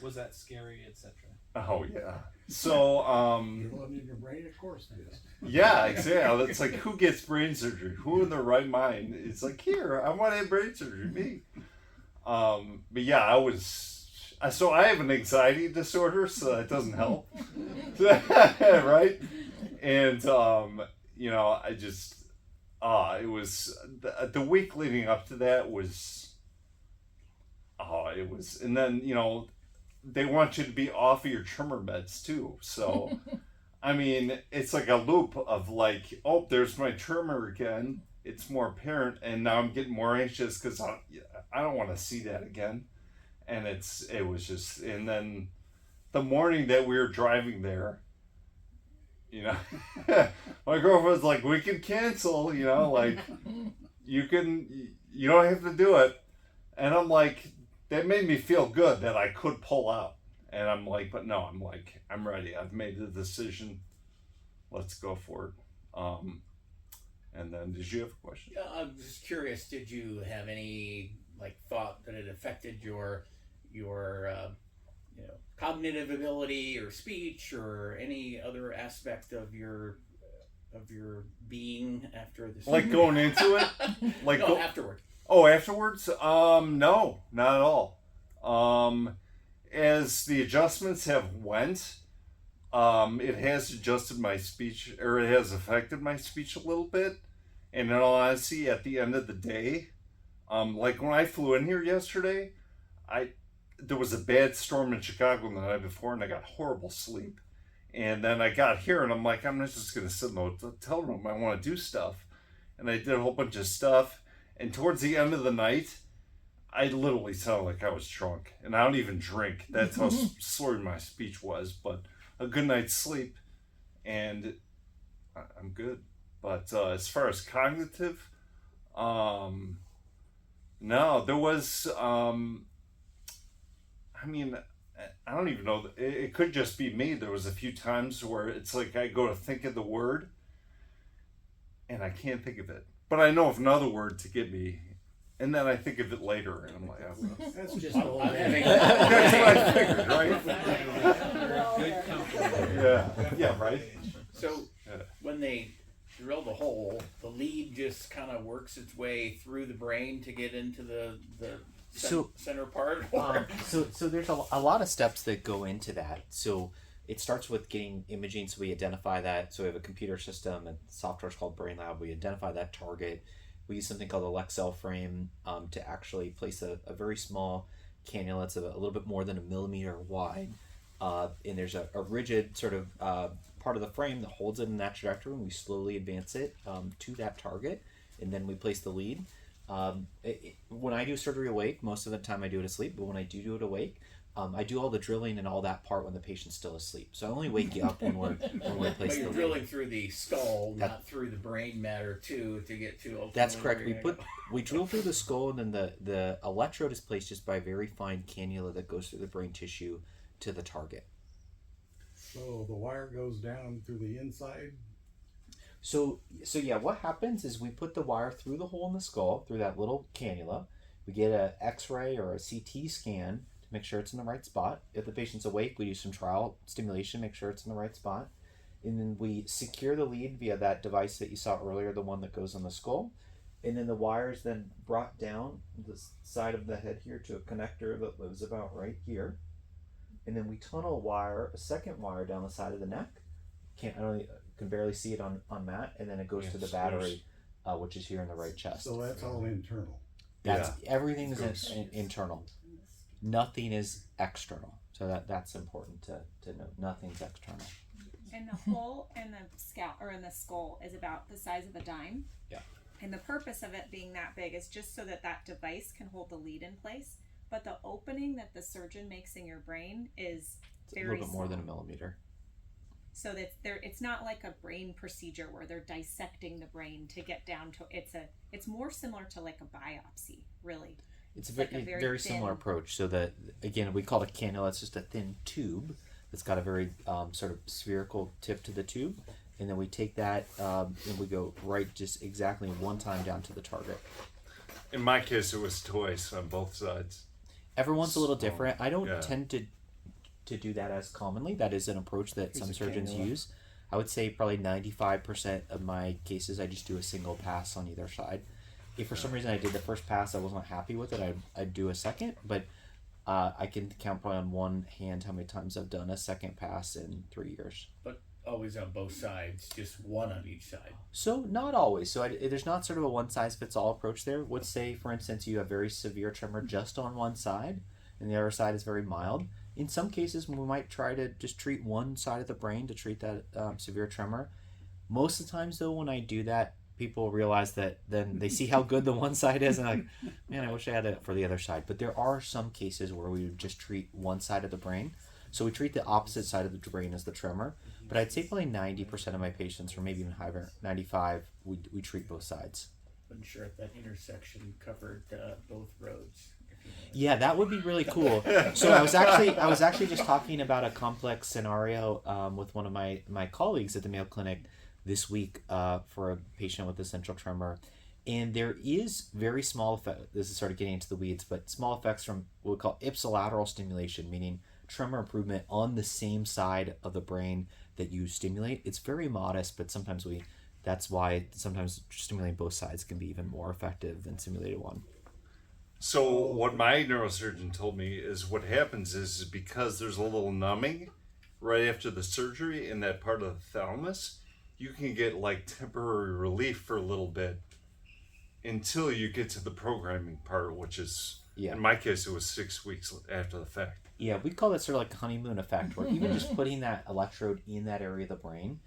Was that scary, etc.? Oh yeah. So You're one in your brain, of course it is. yeah, exactly. It's like, who gets brain surgery? Who in their right mind? It's like, here, I want to have brain surgery. Me. But yeah, so I have an anxiety disorder, so that doesn't help. Right? And I just it was the week leading up to that was and then they want you to be off of your tremor meds too. So, I mean, it's like a loop of like, oh, there's my tremor again. It's more apparent, and now I'm getting more anxious because I don't want to see that again. And it was just, and then the morning that we were driving there, my girlfriend's like, we can cancel, like you don't have to do it. And I'm like, that made me feel good that I could pull out. And I'm like, but no, I'm ready. I've made the decision. Let's go for it. And then, did you have a question? Yeah, I'm just curious. Did you have any thought that it affected your cognitive ability or speech or any other aspect of your being after this? Like going into it? Like no, afterward. Oh, afterwards? No, not at all. As the adjustments have went, it has adjusted my speech, or it has affected my speech a little bit. And in all honesty, at the end of the day, like when I flew in here yesterday, there was a bad storm in Chicago the night before, and I got horrible sleep. And then I got here, and I'm like, I'm not just going to sit in the hotel room. I want to do stuff. And I did a whole bunch of stuff. And towards the end of the night, I literally sounded like I was drunk. And I don't even drink. That's how slurred my speech was. But a good night's sleep, and I'm good. But as far as cognitive, no, there was, I don't even know. It could just be me. There was a few times where it's like I go to think of the word, and I can't think of it. But I know of another word to get me, and then I think of it later, and I'm like, oh, That's just the whole thing. that's what I figured, right? Good company. Yeah, right? So when they drill the hole, the lead just kind of works its way through the brain to get into the center part? So there's a lot of steps that go into that. So it starts with getting imaging, so we identify that. So we have a computer system and software is called Brain Lab. We identify that target. We use something called a Lexel frame to actually place a very small cannula. It's a little bit more than 1 millimeter wide. And there's a rigid sort of part of the frame that holds it in that trajectory, and we slowly advance it to that target. And then we place the lead. When I do surgery awake, most of the time I do it asleep, but when I do it awake, I do all the drilling and all that part when the patient's still asleep. So I only wake you up when we're But placing you're the drilling through the skull, That- not through the brain matter too, to get to ultimately That's correct. where you're We drill through the skull, and then the electrode is placed just by a very fine cannula that goes through the brain tissue to the target. So the wire goes down through the inside. So yeah, what happens is we put the wire through the hole in the skull, through that little cannula. We get a X-ray or a CT scan to make sure it's in the right spot. If the patient's awake, we do some trial stimulation, make sure it's in the right spot. And then we secure the lead via that device that you saw earlier, the one that goes on the skull. And then the wire is then brought down the side of the head here to a connector that lives about right here. And then we tunnel a second wire down the side of the neck. Can barely see it on Matt, and then it goes to the battery, which is here in the right chest. So that's all internal. Everything is internal. Nothing is external. So that's important to note. Nothing's external. And the hole in the scalp or in the skull is about the size of a dime. Yeah. And the purpose of it being that big is just so that device can hold the lead in place. But the opening that the surgeon makes in your brain is It's very a little bit more small. than a millimeter. So that it's not like a brain procedure where they're dissecting the brain to get down to it's more similar to like a biopsy, really. It's a like very, a very very similar thin- approach. So that, again, we call it a cannula. It's just a thin tube that's got a very sort of spherical tip to the tube. And then we take that and we go right just exactly one time down to the target. In my case, it was twice on both sides. Everyone's a little So, different. I don't yeah. tend to do that as commonly. That is an approach that Use some a surgeons cannula. use. I would say probably 95% of my cases I just do a single pass on either side. If for some reason I did the first pass, I wasn't happy with it, I'd do a second, but I can count probably on one hand how many times I've done a second pass in 3 years. But always on both sides, just one on each side. So not always. So there's not sort of a one-size-fits-all approach there. Would say, for instance, you have very severe tremor just on one side, and the other side is very mild. In some cases, we might try to just treat one side of the brain to treat that severe tremor. Most of the times, though, when I do that, people realize that then they see how good the one side is, and like, man, I wish I had it for the other side. But there are some cases where we would just treat one side of the brain. So we treat the opposite side of the brain as the tremor. But I'd say probably 90% of my patients, or maybe even higher, 95, we treat both sides. Wasn't sure if that intersection covered both roads. Yeah, that would be really cool. So I was actually just talking about a complex scenario with one of my colleagues at the Mayo Clinic this week for a patient with essential tremor, and there is very small effect. This is sort of getting into the weeds, but small effects from what we call ipsilateral stimulation, meaning tremor improvement on the same side of the brain that you stimulate. It's very modest, but sometimes that's why sometimes stimulating both sides can be even more effective than stimulated one. So what my neurosurgeon told me is what happens is because there's a little numbing right after the surgery in that part of the thalamus, you can get like temporary relief for a little bit until you get to the programming part, which is, in my case, it was 6 weeks after the fact. Yeah, we call that sort of like a honeymoon effect, where even just putting that electrode in that area of the brain,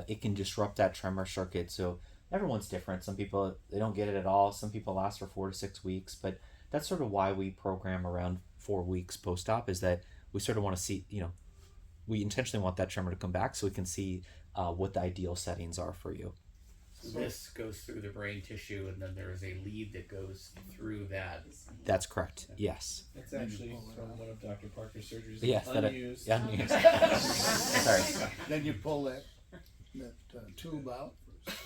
it can disrupt that tremor circuit. So everyone's different. Some people, they don't get it at all. Some people last for 4 to 6 weeks, but that's sort of why we program around 4 weeks post-op, is that we sort of want to see, we intentionally want that tremor to come back so we can see what the ideal settings are for you. So this goes through the brain tissue, and then there is a lead that goes through that. That's correct. Yes. That's actually from one of Dr. Parker's surgeries. Yes. Unused. Unused. Sorry. Then you pull that tube out.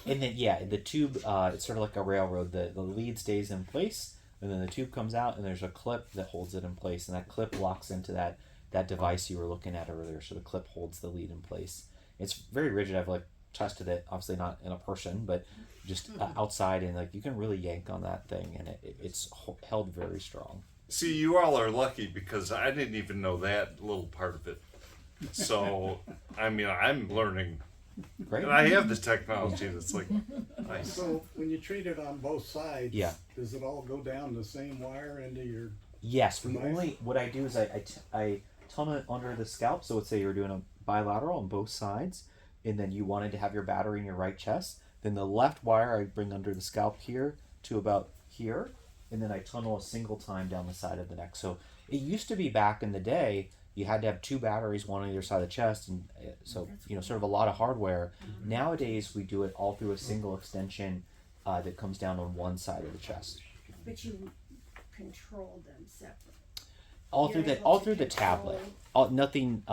And then, the tube, it's sort of like a railroad. The lead stays in place, and then the tube comes out, and there's a clip that holds it in place, and that clip locks into that device you were looking at earlier. So the clip holds the lead in place. It's very rigid. I've tested it, obviously not in a person, but just outside, and you can really yank on that thing, and it's held very strong. See, you all are lucky because I didn't even know that little part of it. So, I mean, I'm learning. Great. And I have this technology that's nice. So when you treat it on both sides, Yeah. does it all go down the same wire into your? Yes, Nice. what I do is I tunnel it under the scalp. So let's say you're doing a bilateral on both sides, and then you wanted to have your battery in your right chest. Then the left wire I bring under the scalp here to about here, and then I tunnel a single time down the side of the neck. So it used to be back in the day, you had to have 2 batteries, one on either side of the chest, and so sort of a lot of hardware. Nowadays we do it all through a single extension that comes down on one side of the chest. But you control them separate. All You're through able to the tablet. Nothing.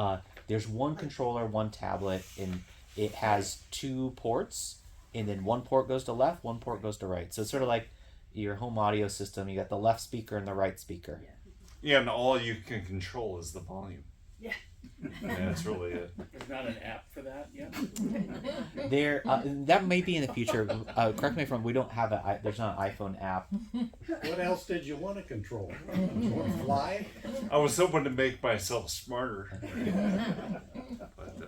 There's one controller, one tablet, and it has 2 ports, and then one port goes to left, one port goes to right. So it's sort of like your home audio system. You got the left speaker and the right speaker. Yeah, and all you can control is the volume. Yeah. That's really it. There's not an app for that yet? There, that may be in the future. Correct me if I'm. We don't have there's not an iPhone app. What else did you want to control? You want to fly? I was hoping to make myself smarter. But, Do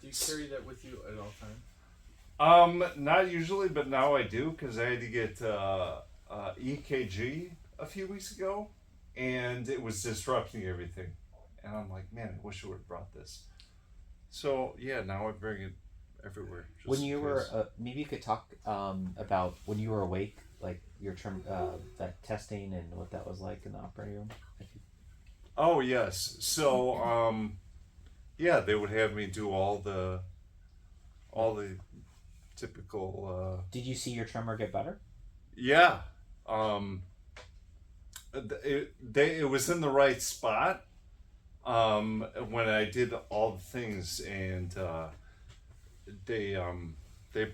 you carry that with you at all times? not usually, but now I do, because I had to get EKG a few weeks ago, and it was disrupting everything. And I'm like, man, I wish I would have brought this. So yeah, now I bring it everywhere. just When you in were, case. maybe you could talk about when you were awake, like your that testing and what that was like in the operating room. Oh yes. So yeah, they would have me do all the typical Did you see your tremor get better? yeah. It was in the right spot when I did all the things, and they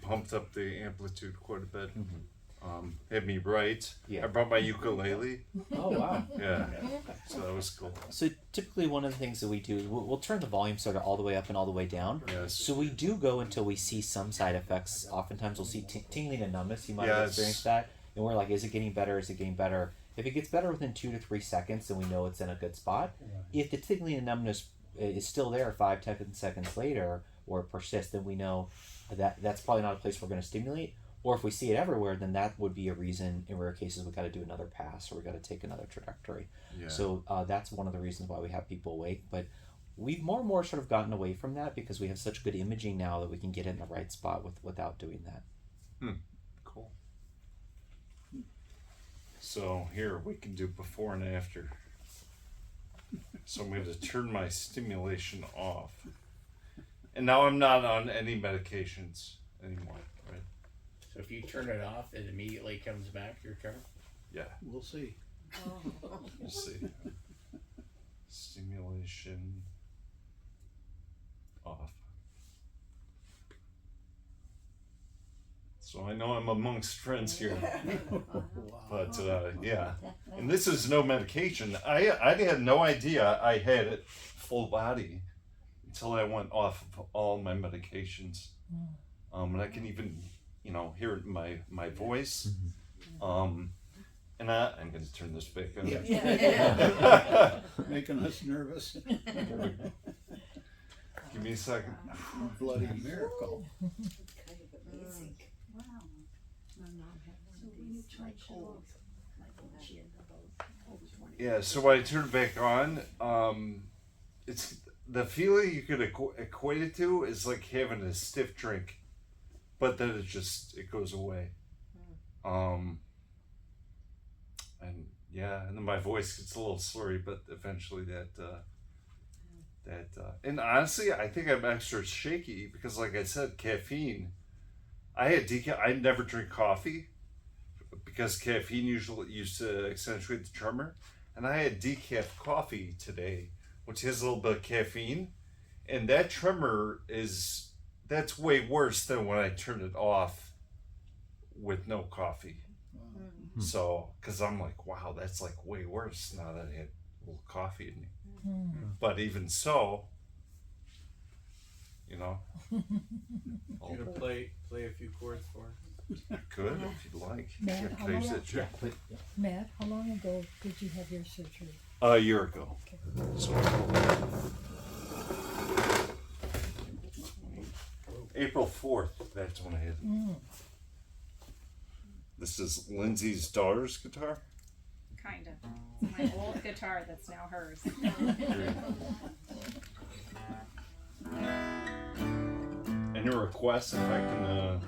pumped up the amplitude quite a bit. Had me write. Yeah. I brought my ukulele. Oh wow. Yeah. So that was cool. So typically one of the things that we do is we'll turn the volume sort of all the way up and all the way down. Yes. So we do go until we see some side effects. Oftentimes we'll see tingling and numbness. You might have Yes. experienced that. And we're like, is it getting better? Is it getting better? If it gets better within 2 to 3 seconds, then we know it's in a good spot. If the tingling and numbness is still there 5 to 10 seconds later or persists, then we know that that's probably not a place we're going to stimulate. Or if we see it everywhere, then that would be a reason in rare cases we got to do another pass or we got to take another trajectory. Yeah. So that's one of the reasons why we have people awake. But we've more and more sort of gotten away from that because we have such good imaging now that we can get in the right spot without doing that. Cool. So here we can do before and after. So I'm going to turn my stimulation off. And now I'm not on any medications anymore, right? So if you turn it off, it immediately comes back, your tremor? Yeah. We'll see. Let's see. Stimulation off. So I know I'm amongst friends here, but yeah. And this is no medication. I had no idea I had it full body until I went off of all my medications. And I can even, hear it in my voice. And I'm going to turn this back on. Making us nervous. Give me a second. Bloody miracle. Wow. So when you charge it off, like when she had about over 20. Yeah, so when I turn it back on, it's the feeling you could equate it to is like having a stiff drink, but then it goes away. And yeah, and then my voice gets a little slurry, but eventually and honestly, I think I'm extra shaky because, like I said, caffeine. I never drink coffee because caffeine usually used to accentuate the tremor, and I had decaf coffee today, which has a little bit of caffeine, and that tremor that's way worse than when I turn it off with no coffee. So, because I'm like, wow, that's like way worse now that I had a little coffee in me. But even so, You're gonna play a few chords for us. good if you'd like. Matt, Yeah, how can I use long- that chair? Matt, how long ago did you have your surgery? A year ago. So, April 4th, that's when I had it. This is Lindsey's daughter's guitar. Kind of. It's my old guitar that's now hers. Any requests if I can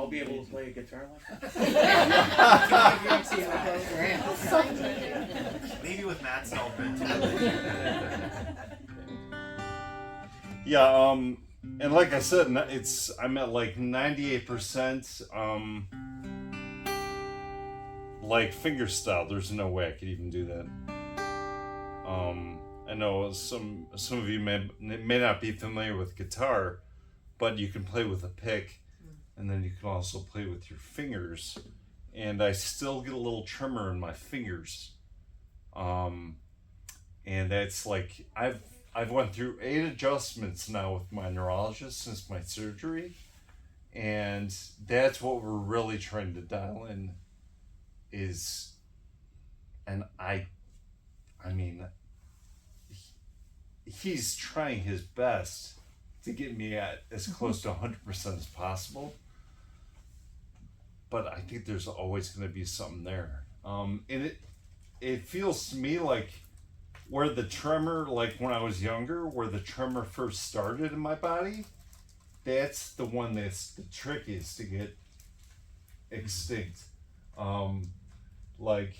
be able to play a guitar like that? Maybe with Matt's help. Yeah, and like I said, I'm at like 98%, like finger style. There's no way I could even do that. I know some of you may not be familiar with guitar, but you can play with a pick, and then you can also play with your fingers. And I still get a little tremor in my fingers, and that's like I've went through 8 adjustments now with my neurologist since my surgery, and that's what we're really trying to dial in. And I mean, he's trying his best to get me at as close to 100% as possible, but I think there's always going to be something there. And it feels to me like where the tremor, like when I was younger, where the tremor first started in my body, that's the one that's the trickiest to get extinct. Like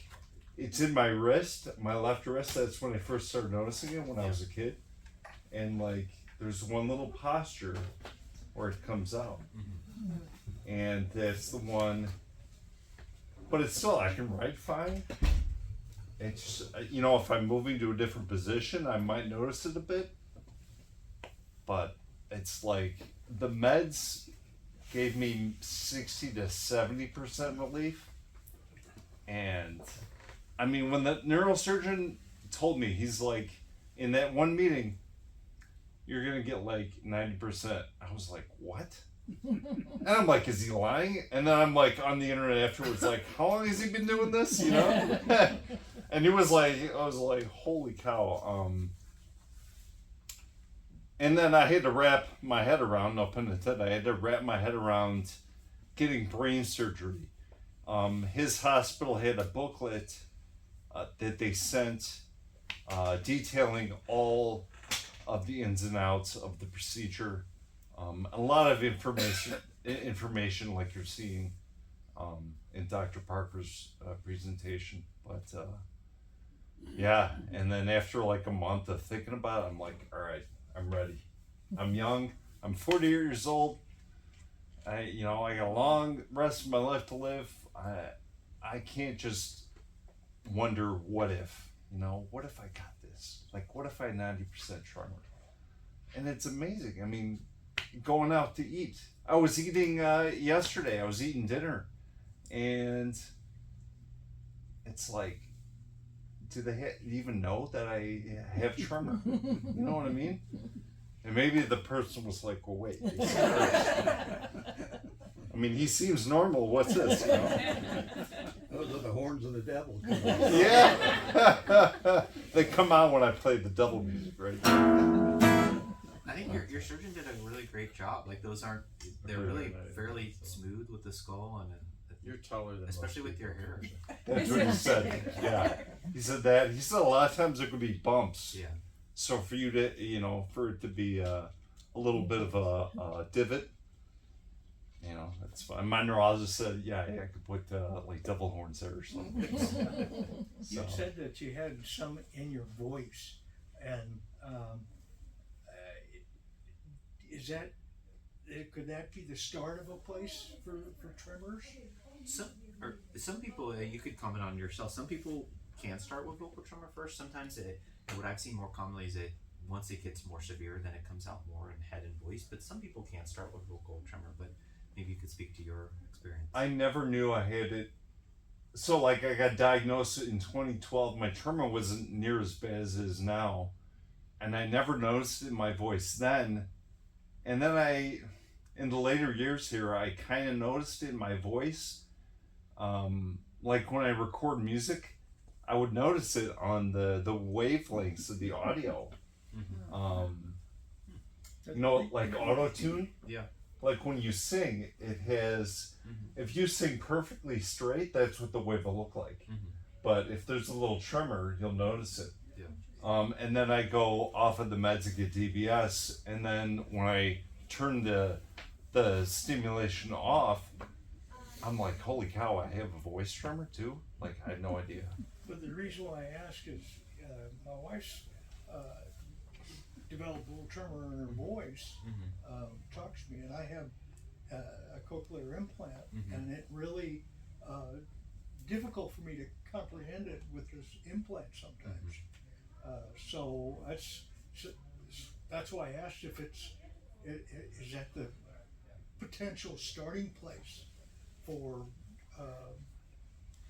it's in my wrist, my left wrist. That's when I first started noticing it when I was a kid. And like there's one little posture where it comes out. And that's the one, but it's still, I can write fine. It's, you know, if I'm moving to a different position, I might notice it a bit, but it's like the meds gave me 60 to 70% relief. And I mean, when the neurosurgeon told me, he's like, in that one meeting, you're going to get like 90%. I was like, what? And I'm like, is he lying? And then I'm like on the internet afterwards, like, how long has he been doing this? You know? And he was like, I was like, holy cow. And then I had to wrap my head around, no pun intended, I had to wrap my head around getting brain surgery. His hospital had a booklet that they sent detailing all of the ins and outs of the procedure. A lot of information like you're seeing in Dr. Parker's presentation. But yeah, and then after like a month of thinking about it, I'm like, all right, I'm ready. I'm young. I'm 40 years old. I got a long rest of my life to live. I can't just wonder what if, what if I got this? Like, what if I had 90% tremor? And it's amazing. I mean, going out to eat. I was eating yesterday. I was eating dinner, and it's like, do they even know that I have tremor? You know what I mean? And maybe the person was like, well, wait. I mean, he seems normal. What's this? Those are the horns of the devil. Yeah. They come out when I play the devil music, right? I think your surgeon did a really great job. Like they're really fairly smooth with the skull, and you're taller than especially with your hair. That's what he said. Yeah, he said that. He said a lot of times there could be bumps. Yeah. So for you to, for it to be a little bit of a divot, that's fine. My neurologist said, yeah, I could put like devil horns there or something. You said that you had some in your voice, and could that be the start of a place for tremors? Some people, you could comment on yourself. Some people can start with vocal tremor first. Sometimes what I've seen more commonly is once it gets more severe, then it comes out more in head and voice. But some people can start with vocal tremor. But maybe you could speak to your experience. I never knew I had it. So like I got diagnosed in 2012. My tremor wasn't near as bad as it is now, and I never noticed it in my voice then. And then in the later years here, I kind of noticed it in my voice. Like when I record music, I would notice it on the wavelengths of the audio. Like auto-tune. Yeah. Like when you sing, it has, if you sing perfectly straight, that's what the wave will look like. But if there's a little tremor, you'll notice it. Yeah. And then I go off of the meds to get DBS, and then when I turn the stimulation off, I'm like, holy cow, I have a voice tremor too? Like, I had no idea. But the reason why I ask is, my wife's developed a little tremor in her voice, talks to me, and I have a cochlear implant, and it really difficult for me to comprehend it with this implant sometimes. So that's why I asked if is that the potential starting place for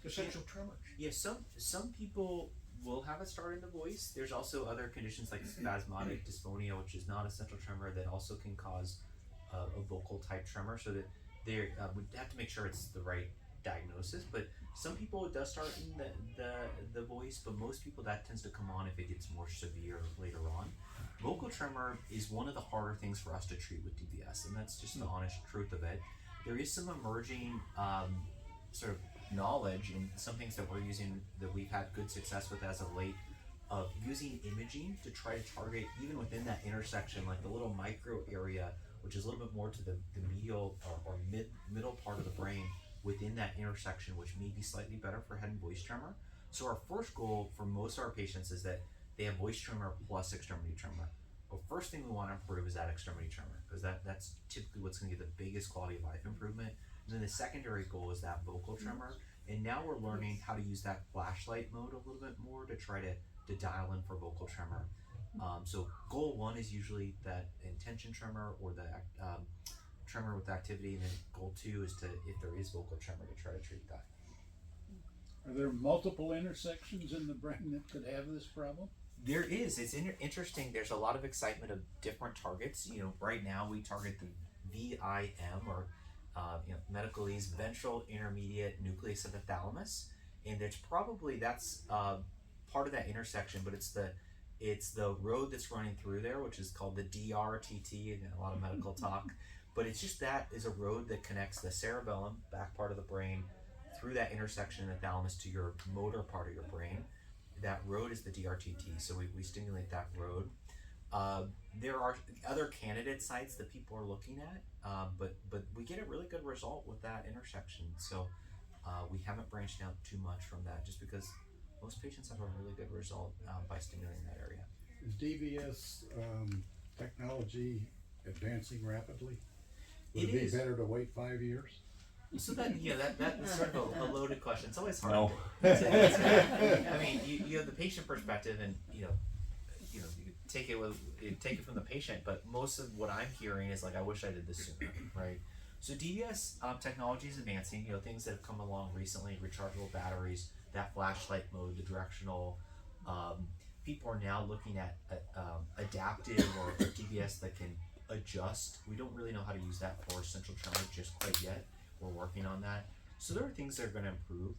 essential tremors. Yeah, some people will have it start in the voice. There's also other conditions like spasmodic dysphonia, which is not essential tremor, that also can cause a vocal type tremor. So that they would have to make sure it's the right diagnosis. But some people it does start in the voice, but most people that tends to come on if it gets more severe later on. Vocal tremor is one of the harder things for us to treat with DBS, and that's just the honest truth of it. There is some emerging sort of knowledge and some things that we're using that we've had good success with as of late, of using imaging to try to target even within that intersection, like the little micro area, which is a little bit more to the medial or middle part of the brain within that intersection, which may be slightly better for head and voice tremor. So our first goal for most of our patients is that they have voice tremor plus extremity tremor. Well, first thing we want to improve is that extremity tremor, because that's typically what's going to give the biggest quality of life improvement. And then the secondary goal is that vocal tremor. And now we're learning how to use that flashlight mode a little bit more to try to dial in for vocal tremor. So goal one is usually that intention tremor or the tremor with activity, and then goal two is to, if there is vocal tremor, to try to treat that. Are there multiple intersections in the brain that could have this problem? There is. It's interesting. There's a lot of excitement of different targets. You know, right now we target the VIM, or medically is ventral intermediate nucleus of the thalamus, and that's part of that intersection. But it's the road that's running through there, which is called the DRTT, and a lot of medical talk. But it's just that is a road that connects the cerebellum, back part of the brain, through that intersection in the thalamus to your motor part of your brain. That road is the DRTT, so we stimulate that road. There are other candidate sites that people are looking at, but we get a really good result with that intersection. So we haven't branched out too much from that, just because most patients have a really good result by stimulating that area. Is DBS technology advancing rapidly? Would it be better to wait 5 years? So that's sort of a loaded question. It's always hard. No. I mean, you have the patient perspective, and you take it from the patient. But most of what I'm hearing is like, I wish I did this sooner, right? So DBS technology is advancing. Things that have come along recently: rechargeable batteries, that flashlight mode, the directional. People are now looking at adaptive or DBS that can adjust. We don't really know how to use that for essential tremor just quite yet. We're working on that. So there are things that are going to improve.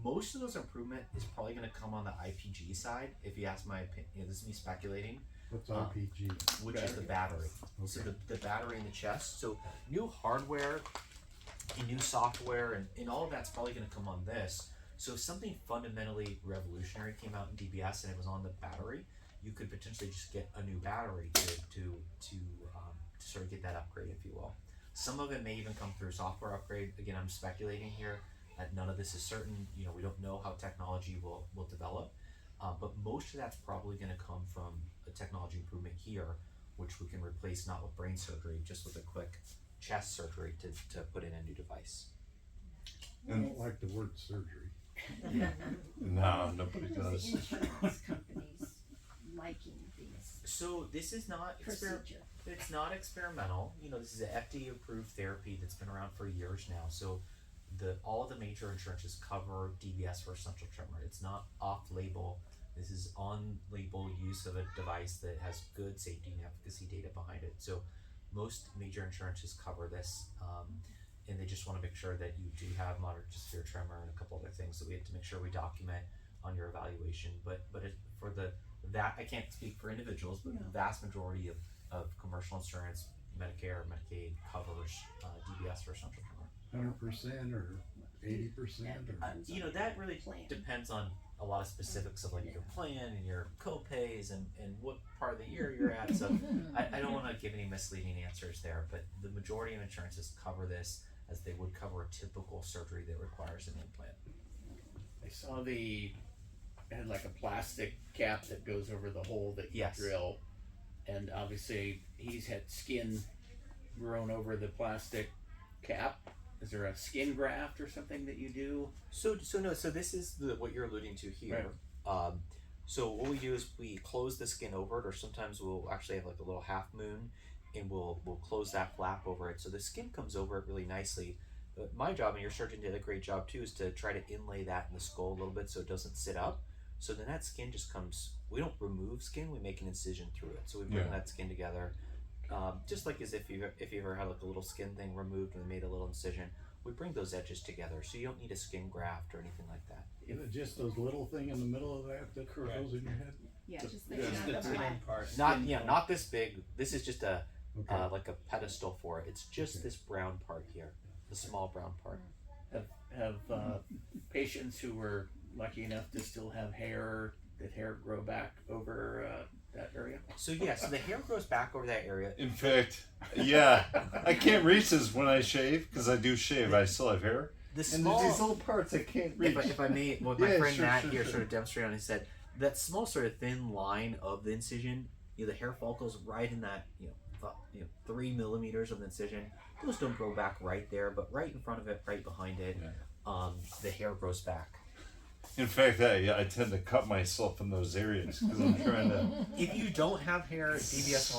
Most of those improvement is probably going to come on the IPG side. If you ask my opinion, this is me speculating. What's IPG? Which is the battery. Okay. So the battery in the chest. So new hardware and new software and all of that's probably going to come on this. So if something fundamentally revolutionary came out in DBS and it was on the battery, you could potentially just get a new battery to sort of get that upgrade, if you will. Some of it may even come through software upgrade. Again, I'm speculating here. None of this is certain. We don't know how technology will develop, but most of that's probably going to come from a technology improvement here, which we can replace not with brain surgery, just with a quick chest surgery to put in a new device. I don't like the word surgery. No, nobody does. The insurance companies liking these So this is not procedure. It's not experimental. This is an FDA-approved therapy that's been around for years now. So all of the major insurances cover DBS for essential tremor. It's not off-label. This is on-label use of a device that has good safety and efficacy data behind it. So most major insurances cover this, and they just want to make sure that you do have moderate to severe tremor and a couple other things that we have to make sure we document on your evaluation. But I can't speak for individuals, but the vast majority of commercial insurance, Medicare, Medicaid covers DBS for essential tremor. 100% or 80% or? That really depends on a lot of specifics of your plan and your co-pays and what part of the year you're at. So I don't want to give any misleading answers there, but the majority of insurances cover this as they would cover a typical surgery that requires an implant. I saw it had like a plastic cap that goes over the hole that you Yes. drill, and obviously he's had skin grown over the plastic cap. Is there a skin graft or something that you do? So this is what you're alluding to here. So what we do is we close the skin over it, or sometimes we'll actually have like a little half moon, and we'll close that flap over it, so the skin comes over it really nicely. But my job, and your surgeon did a great job too, is to try to inlay that in the skull a little bit so it doesn't sit up. So then that skin just comes. We don't remove skin; we make an incision through it. So we bring that skin together, just like as if you ever had like a little skin thing removed and they made a little incision. We bring those edges together, so you don't need a skin graft or anything like that. Is it just those little thing in the middle of that goes in your head? Yeah, just the thin part. Not this big. This is just a like a pedestal for it. It's just this brown part here, the small brown part. Have patients who were lucky enough to still have hair, did hair grow back over that area? So the hair grows back over that area. In fact, yeah, I can't reach this when I shave, because I do shave. I still have hair. The and small, there's these little parts I can't reach. if I may, what my friend Matt here sort of demonstrated on, he said that small sort of thin line of the incision, the hair follicles right in that 3 millimeters of the incision. Those don't grow back right there, but right in front of it, right behind it, the hair grows back. In fact, I tend to cut myself in those areas because I'm trying to. If you don't have hair, DBS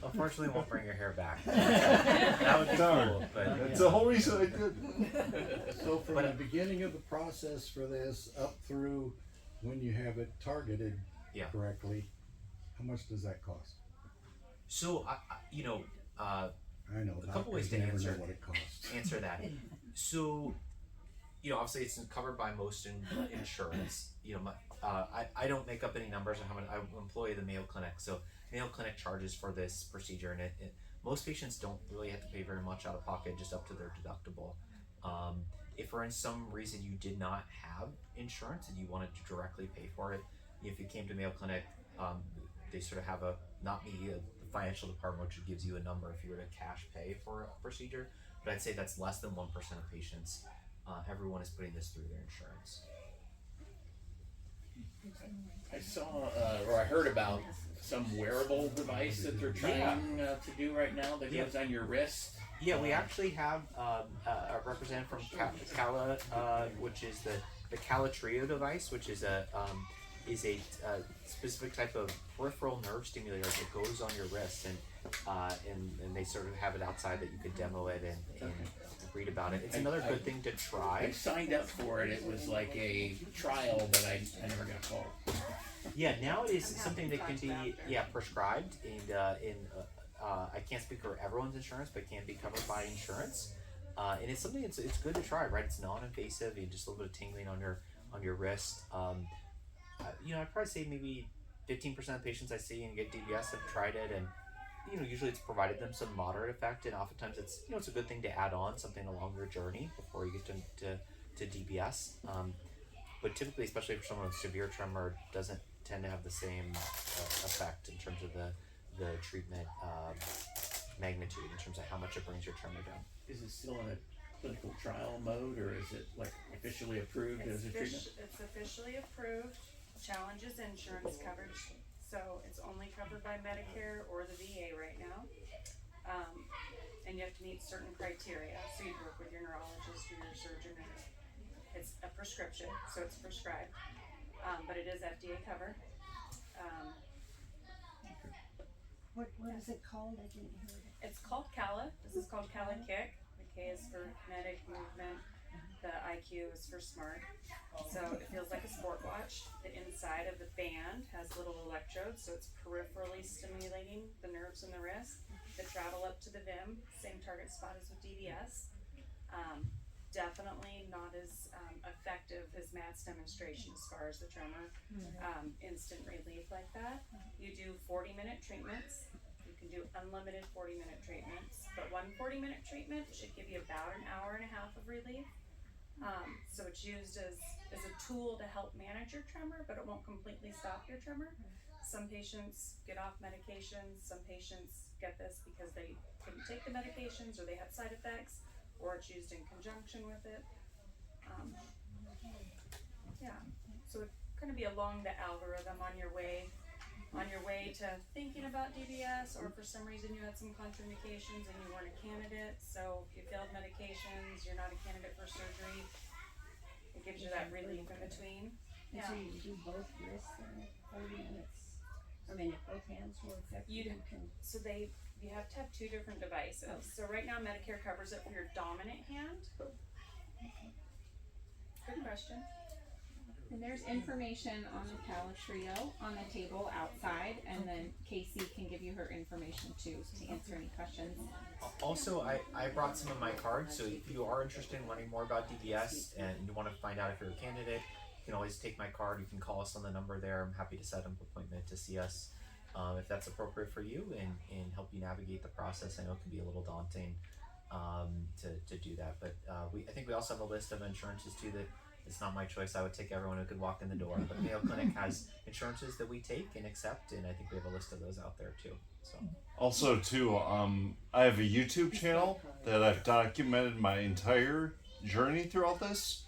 unfortunately won't bring your hair back. That would be cool, but that's the whole reason I did. So from the beginning of the process for this up through when you have it targeted correctly, how much does that cost? So I know a couple ways to never answer know what it costs. answer that. So, obviously it's covered by most insurance. I don't make up any numbers on how much. I employ the Mayo Clinic, so Mayo Clinic charges for this procedure, and most patients don't really have to pay very much out of pocket, just up to their deductible. If for some reason you did not have insurance and you wanted to directly pay for it, if you came to Mayo Clinic, they sort of have the financial department, which gives you a number if you were to cash pay for a procedure. But I'd say that's less than 1% of patients. Everyone is putting this through their insurance. I saw or I heard about some wearable device that they're trying to do right now that goes on your wrist. Yeah, we actually have a representative from Cala, which is the Calatrio device, which is a specific type of peripheral nerve stimulator that goes on your wrist, and they sort of have it outside that you could demo it and read about it. It's another good thing to try. I signed up for it. It was like a trial, but I never got called. Yeah, now it is something that can be prescribed, and I can't speak for everyone's insurance, but can be covered by insurance. And it's something it's good to try, right? It's non-invasive. You just a little bit of tingling on your wrist. I'd probably say maybe 15% of patients I see and get DBS have tried it, and usually it's provided them some moderate effect, and oftentimes it's it's a good thing to add on something along your journey before you get to DBS. But typically, especially for someone with severe tremor, doesn't tend to have the same effect in terms of the treatment magnitude, in terms of how much it brings your tremor down. Is it still in a clinical trial mode, or is it like officially approved as a treatment? It's officially approved. Challenges insurance coverage, so it's only covered by Medicare or the VA right now. And you have to meet certain criteria. So you work with your neurologist or your surgeon. It's a prescription, so it's prescribed, but it is FDA covered. What is it called? I didn't hear it. It's called Cala. This is called Cala Kick. The K is for kinetic movement. The IQ is for smart. So it feels like a sport watch. The inside of the band has little electrodes, so it's peripherally stimulating the nerves in the wrist that travel up to the VIM, same target spot as with DBS. Definitely not as effective as Matt's demonstration as far as the tremor, instant relief like that. You do 40-minute treatments. You can do unlimited 40-minute treatments, but one 40-minute treatment should give you about an hour and a half of relief. So it's used as a tool to help manage your tremor, but it won't completely stop your tremor. Some patients get off medications. Some patients get this because they couldn't take the medications or they had side effects. or it's used in conjunction with it. Yeah, so it kind of be along the algorithm on your way to thinking about DBS, or for some reason you had some contraindications and you weren't a candidate. So if you failed medications, you're not a candidate for surgery. It gives you that relief in between. And so you do both wrists in 40 minutes. I mean, if both hands were effective, you can. So you have to have two different devices. Oh. So right now Medicare covers it for your dominant hand. Good question. And there's information on the Pala Trio on the table outside, and then Casey can give you her information too to answer any questions. Also, I brought some of my cards, so if you are interested in learning more about DBS and you want to find out if you're a candidate, you can always take my card. You can call us on the number there. I'm happy to set up an appointment to see us if that's appropriate for you, and help you navigate the process. I know it can be a little daunting to do that, but I think we also have a list of insurances too that it's not my choice. I would take everyone who could walk in the door, but Mayo Clinic has insurances that we take and accept, and I think we have a list of those out there too. So Also, too, I have a YouTube channel that I've documented my entire journey through all this.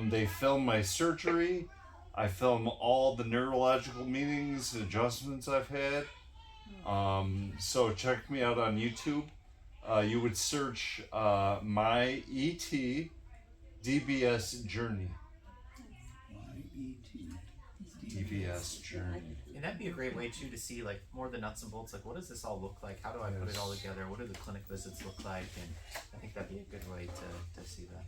They film my surgery. I film all the neurological meetings, adjustments I've had. So check me out on YouTube. You would search my ET DBS journey. DBS journey. and that'd be a great way too to see like more of the nuts and bolts. Like, what does this all look like? How do I put it all together? What do the clinic visits look like? And I think that'd be a good way to see that.